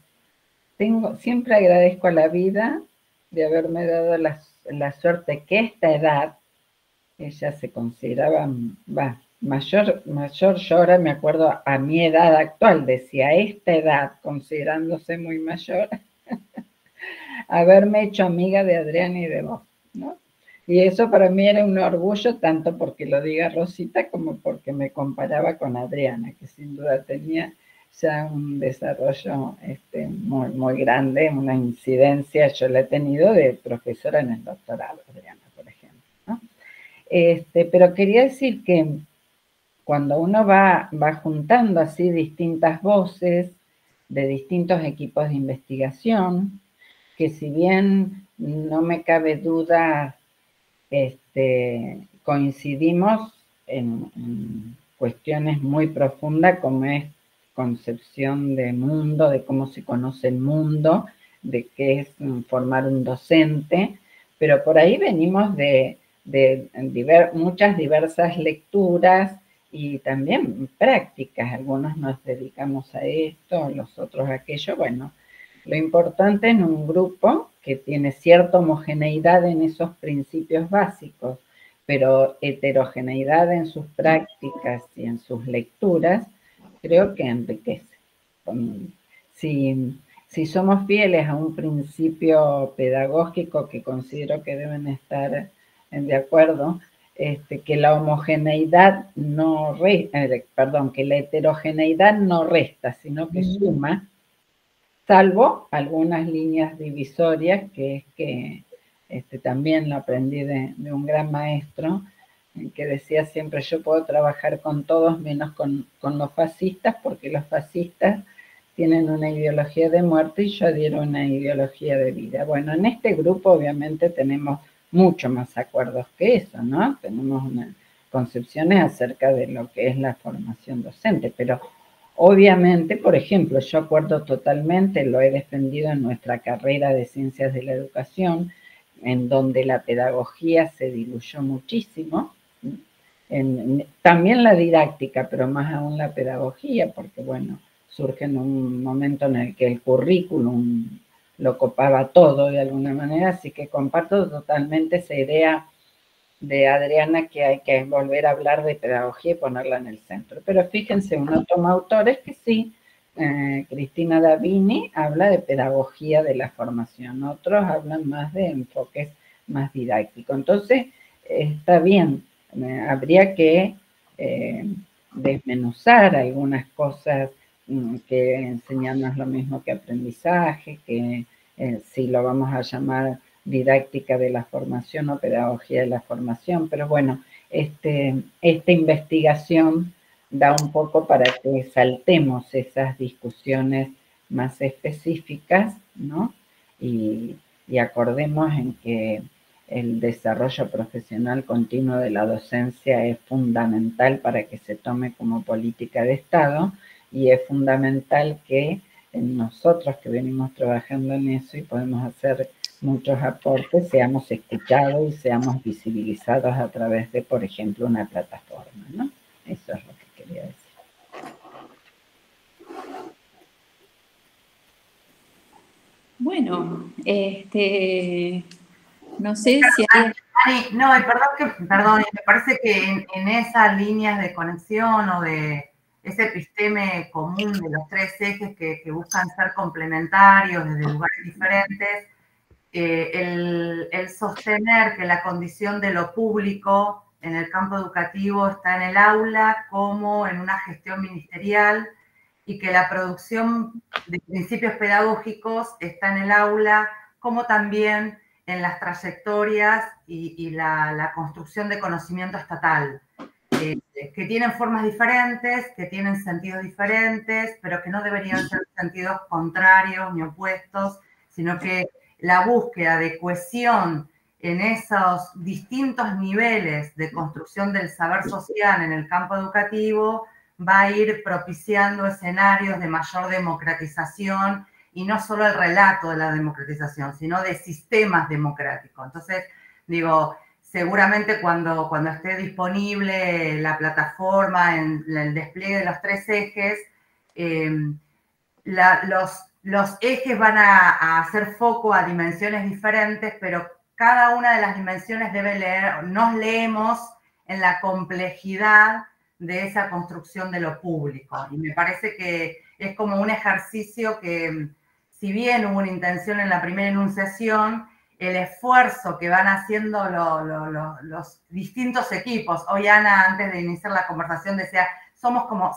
siempre agradezco a la vida de haberme dado la suerte que esta edad, ella se consideraba, mayor, yo ahora me acuerdo a mi edad actual, decía esta edad, considerándose muy mayor, haberme hecho amiga de Adriana y de vos, ¿no? Y eso para mí era un orgullo, tanto porque lo diga Rosita como porque me comparaba con Adriana, que sin duda tenía ya un desarrollo muy, muy grande, una incidencia, yo la he tenido de profesora en el doctorado, Adriana, por ejemplo, ¿no? Pero quería decir que cuando uno va juntando así distintas voces de distintos equipos de investigación, que si bien no me cabe duda, coincidimos en cuestiones muy profundas como es concepción de mundo, de cómo se conoce el mundo, de qué es formar un docente, pero por ahí venimos de muchas diversas lecturas y también prácticas. Algunos nos dedicamos a esto, los otros a aquello. Bueno, lo importante en un grupo que tiene cierta homogeneidad en esos principios básicos, pero heterogeneidad en sus prácticas y en sus lecturas, creo que enriquece. Si somos fieles a un principio pedagógico que considero que deben estar de acuerdo, que la homogeneidad no que la heterogeneidad no resta, sino que suma, salvo algunas líneas divisorias, que es que también lo aprendí de un gran maestro, que decía siempre: yo puedo trabajar con todos menos con los fascistas, porque los fascistas tienen una ideología de muerte y yo adhiero a una ideología de vida. Bueno, en este grupo obviamente tenemos mucho más acuerdos que eso, ¿no? Tenemos unas concepciones acerca de lo que es la formación docente, pero obviamente, por ejemplo, yo acuerdo totalmente, lo he defendido en nuestra carrera de Ciencias de la Educación, en donde la pedagogía se diluyó muchísimo, también la didáctica, pero más aún la pedagogía, porque bueno, surge en un momento en el que el currículum lo copaba todo de alguna manera, así que comparto totalmente esa idea de Adriana, que hay que volver a hablar de pedagogía y ponerla en el centro. Pero fíjense, uno toma autores que sí, Cristina Davini habla de pedagogía de la formación, otros hablan más de enfoques más didácticos. Entonces, está bien, habría que desmenuzar algunas cosas, que enseñar no es lo mismo que aprendizaje, que si lo vamos a llamar didáctica de la formación o pedagogía de la formación, pero bueno, esta investigación da un poco para que saltemos esas discusiones más específicas, ¿no? Y acordemos en que el desarrollo profesional continuo de la docencia es fundamental para que se tome como política de Estado, y es fundamental que nosotros que venimos trabajando en eso y podemos hacer muchos aportes, seamos escuchados y seamos visibilizados a través de, por ejemplo, una plataforma, ¿no? Eso es lo que quería decir. Bueno, no sé si hay... Ani, no, perdón, me parece que en esas líneas de conexión o de ese episteme común de los tres ejes que buscan ser complementarios desde lugares diferentes, el sostener que la condición de lo público en el campo educativo está en el aula como en una gestión ministerial, y que la producción de principios pedagógicos está en el aula como también en las trayectorias y la construcción de conocimiento estatal, que tienen formas diferentes, que tienen sentidos diferentes, pero que no deberían ser sentidos contrarios ni opuestos, sino que la búsqueda de cohesión en esos distintos niveles de construcción del saber social en el campo educativo va a ir propiciando escenarios de mayor democratización, y no solo el relato de la democratización, sino de sistemas democráticos. Entonces, digo, seguramente cuando esté disponible la plataforma en el despliegue de los tres ejes, los ejes van a hacer foco a dimensiones diferentes, pero cada una de las dimensiones nos leemos en la complejidad de esa construcción de lo público. Y me parece que es como un ejercicio que, si bien hubo una intención en la primera enunciación, el esfuerzo que van haciendo los distintos equipos. Hoy Ana, antes de iniciar la conversación, decía, somos como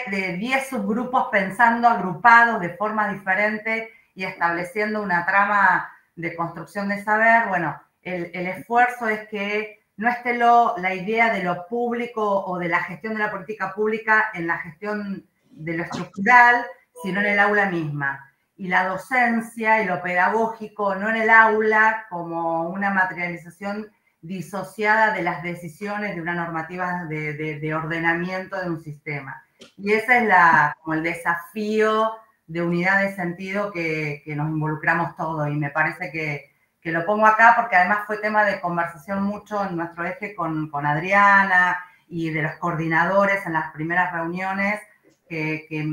10 subgrupos pensando agrupados de forma diferente y estableciendo una trama de construcción de saber. Bueno, el esfuerzo es que no esté la idea de lo público o de la gestión de la política pública en la gestión de lo estructural, sino en el aula misma. Y la docencia y lo pedagógico no en el aula como una materialización disociada de las decisiones de una normativa de ordenamiento de un sistema. Y ese es como el desafío de unidad de sentido que nos involucramos todos, y me parece que lo pongo acá porque además fue tema de conversación mucho en nuestro eje con Adriana y de los coordinadores en las primeras reuniones, que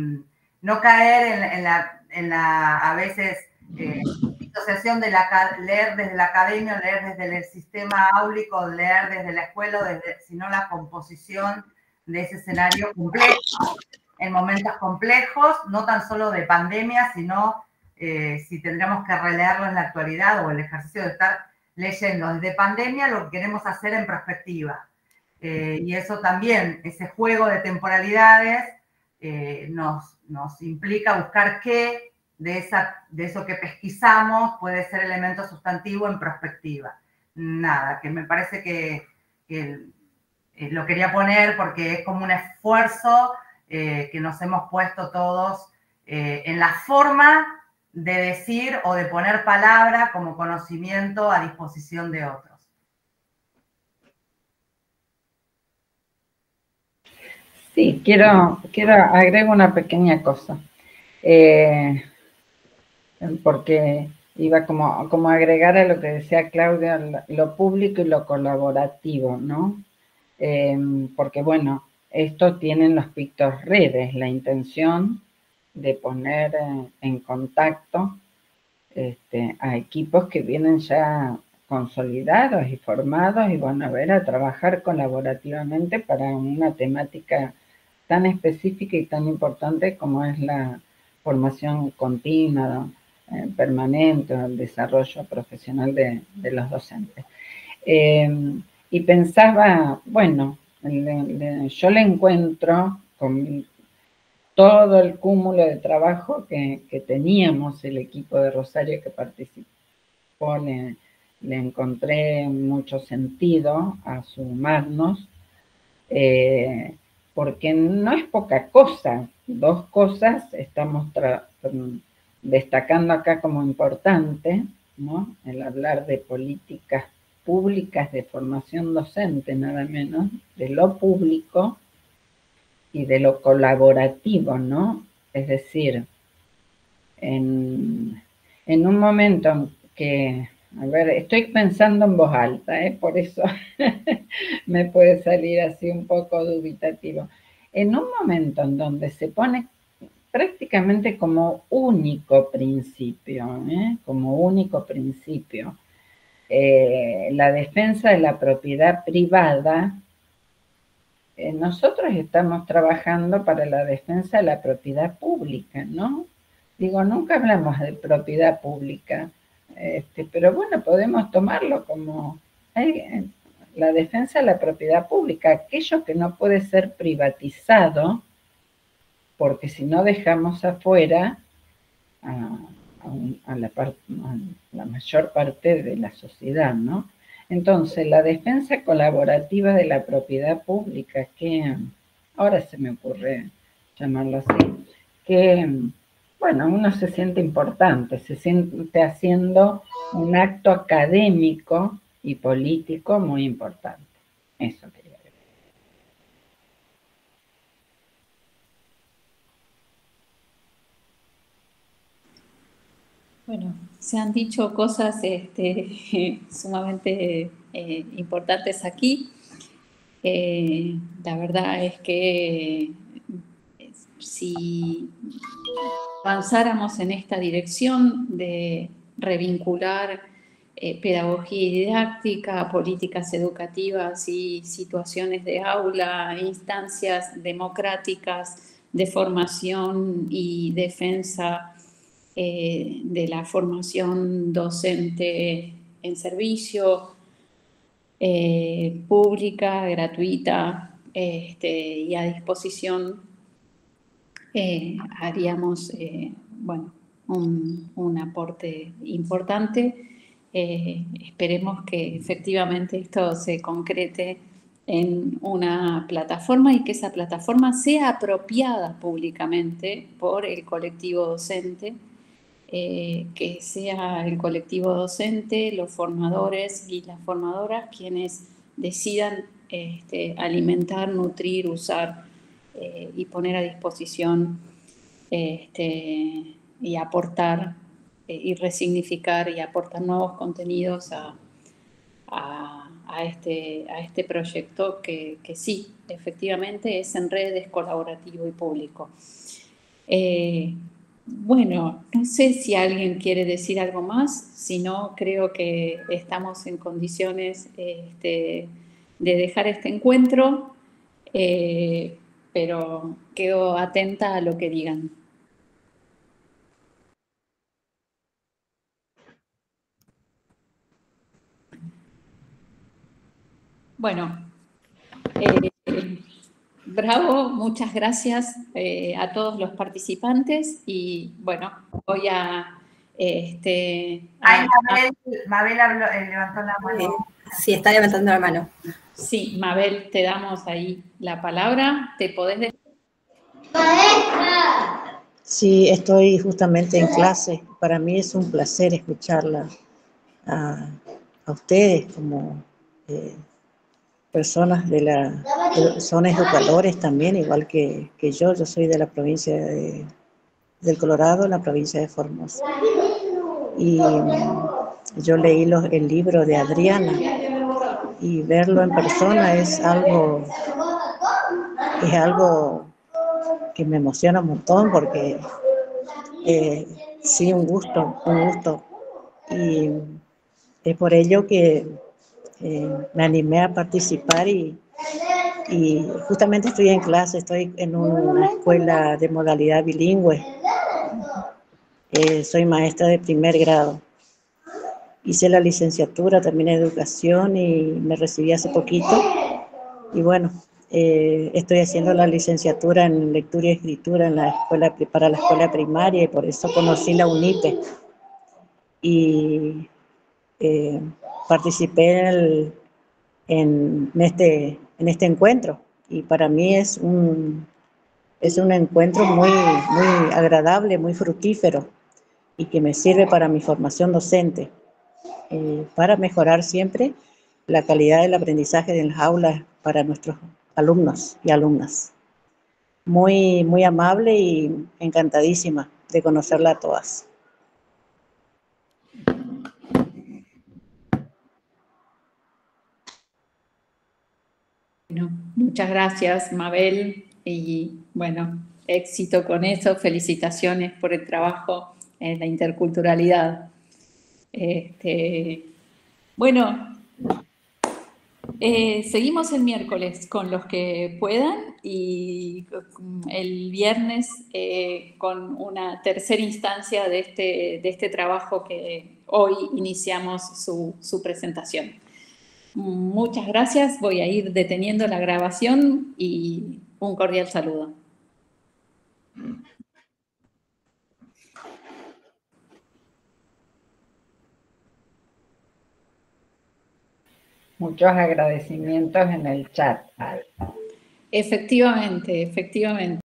no caer en la a veces disociación de leer desde la academia, leer desde el sistema áulico, leer desde la escuela, sino la composición de ese escenario complejo, en momentos complejos, no tan solo de pandemia, sino si tendríamos que releerlo en la actualidad, o el ejercicio de estar leyendo desde pandemia lo que queremos hacer en perspectiva. Y eso también, ese juego de temporalidades, nos implica buscar qué de eso que pesquisamos puede ser elemento sustantivo en perspectiva. Nada, que me parece que lo quería poner porque es como un esfuerzo que nos hemos puesto todos en la forma de decir o de poner palabra como conocimiento a disposición de otros. Sí, quiero agregar una pequeña cosa, porque iba como agregar a lo que decía Claudia, lo público y lo colaborativo, ¿no? Porque bueno, esto tienen los PictosRedes, la intención de poner en contacto a equipos que vienen ya consolidados y formados y van a ver a trabajar colaborativamente para una temática tan específica y tan importante como es la formación continua, permanente, el desarrollo profesional de los docentes. Y pensaba, bueno, yo le encuentro con todo el cúmulo de trabajo que teníamos el equipo de Rosario que participó, le encontré mucho sentido a sumarnos, porque no es poca cosa. Dos cosas estamos destacando acá como importante, ¿no? El hablar de políticas públicas de formación docente, nada menos, de lo público y de lo colaborativo, ¿no? Es decir, en un momento en que, a ver, estoy pensando en voz alta, por eso me puede salir así un poco dubitativo. En un momento en donde se pone prácticamente como único principio, la defensa de la propiedad privada, nosotros estamos trabajando para la defensa de la propiedad pública, ¿no? Digo, nunca hablamos de propiedad pública, pero bueno, podemos tomarlo como la defensa de la propiedad pública, aquello que no puede ser privatizado, porque si no dejamos afuera a la mayor parte de la sociedad, ¿no? Entonces, la defensa colaborativa de la propiedad pública, que ahora se me ocurre llamarlo así, que, bueno, uno se siente importante, se siente haciendo un acto académico y político muy importante. Eso quería decir. Bueno, se han dicho cosas sumamente importantes aquí. La verdad es que si avanzáramos en esta dirección de revincular pedagogía y didáctica, políticas educativas y situaciones de aula, instancias democráticas de formación y defensa de la formación docente en servicio, pública, gratuita y a disposición, haríamos bueno, un aporte importante. Esperemos que efectivamente esto se concrete en una plataforma y que esa plataforma sea apropiada públicamente por el colectivo docente, que sea el colectivo docente, los formadores y las formadoras quienes decidan alimentar, nutrir, usar y poner a disposición y aportar y resignificar y aportar nuevos contenidos a este proyecto que sí, efectivamente es en redes, colaborativo y público. Bueno, no sé si alguien quiere decir algo más, si no, creo que estamos en condiciones de dejar este encuentro, pero quedo atenta a lo que digan. Bueno, bravo, muchas gracias a todos los participantes y bueno, voy a... Mabel levantó la mano. Sí, está levantando la mano. Sí, Mabel, te damos ahí la palabra. ¿Te podés decir? Sí, estoy justamente en clase. Para mí es un placer escucharla a ustedes como personas son educadores también, igual que yo. Yo soy de la provincia del Colorado, la provincia de Formosa. Y yo leí el libro de Adriana y verlo en persona es algo que me emociona un montón porque sí, un gusto. Y es por ello que me animé a participar y justamente estoy en clase, estoy en una escuela de modalidad bilingüe. Soy maestra de primer grado. Hice la licenciatura también en educación y me recibí hace poquito. Y bueno, estoy haciendo la licenciatura en lectura y escritura para la escuela primaria y por eso conocí la UNIPE. Y participé en este encuentro y para mí es un encuentro muy agradable, muy fructífero y que me sirve para mi formación docente, para mejorar siempre la calidad del aprendizaje en las aulas para nuestros alumnos y alumnas. Muy amable y encantadísima de conocerla a todas. Bueno, muchas gracias, Mabel, y bueno, éxito con eso, felicitaciones por el trabajo en la interculturalidad. Bueno, seguimos el miércoles con los que puedan y el viernes con una tercera instancia de este trabajo que hoy iniciamos su presentación. Muchas gracias, voy a ir deteniendo la grabación y un cordial saludo. Muchos agradecimientos en el chat. Efectivamente.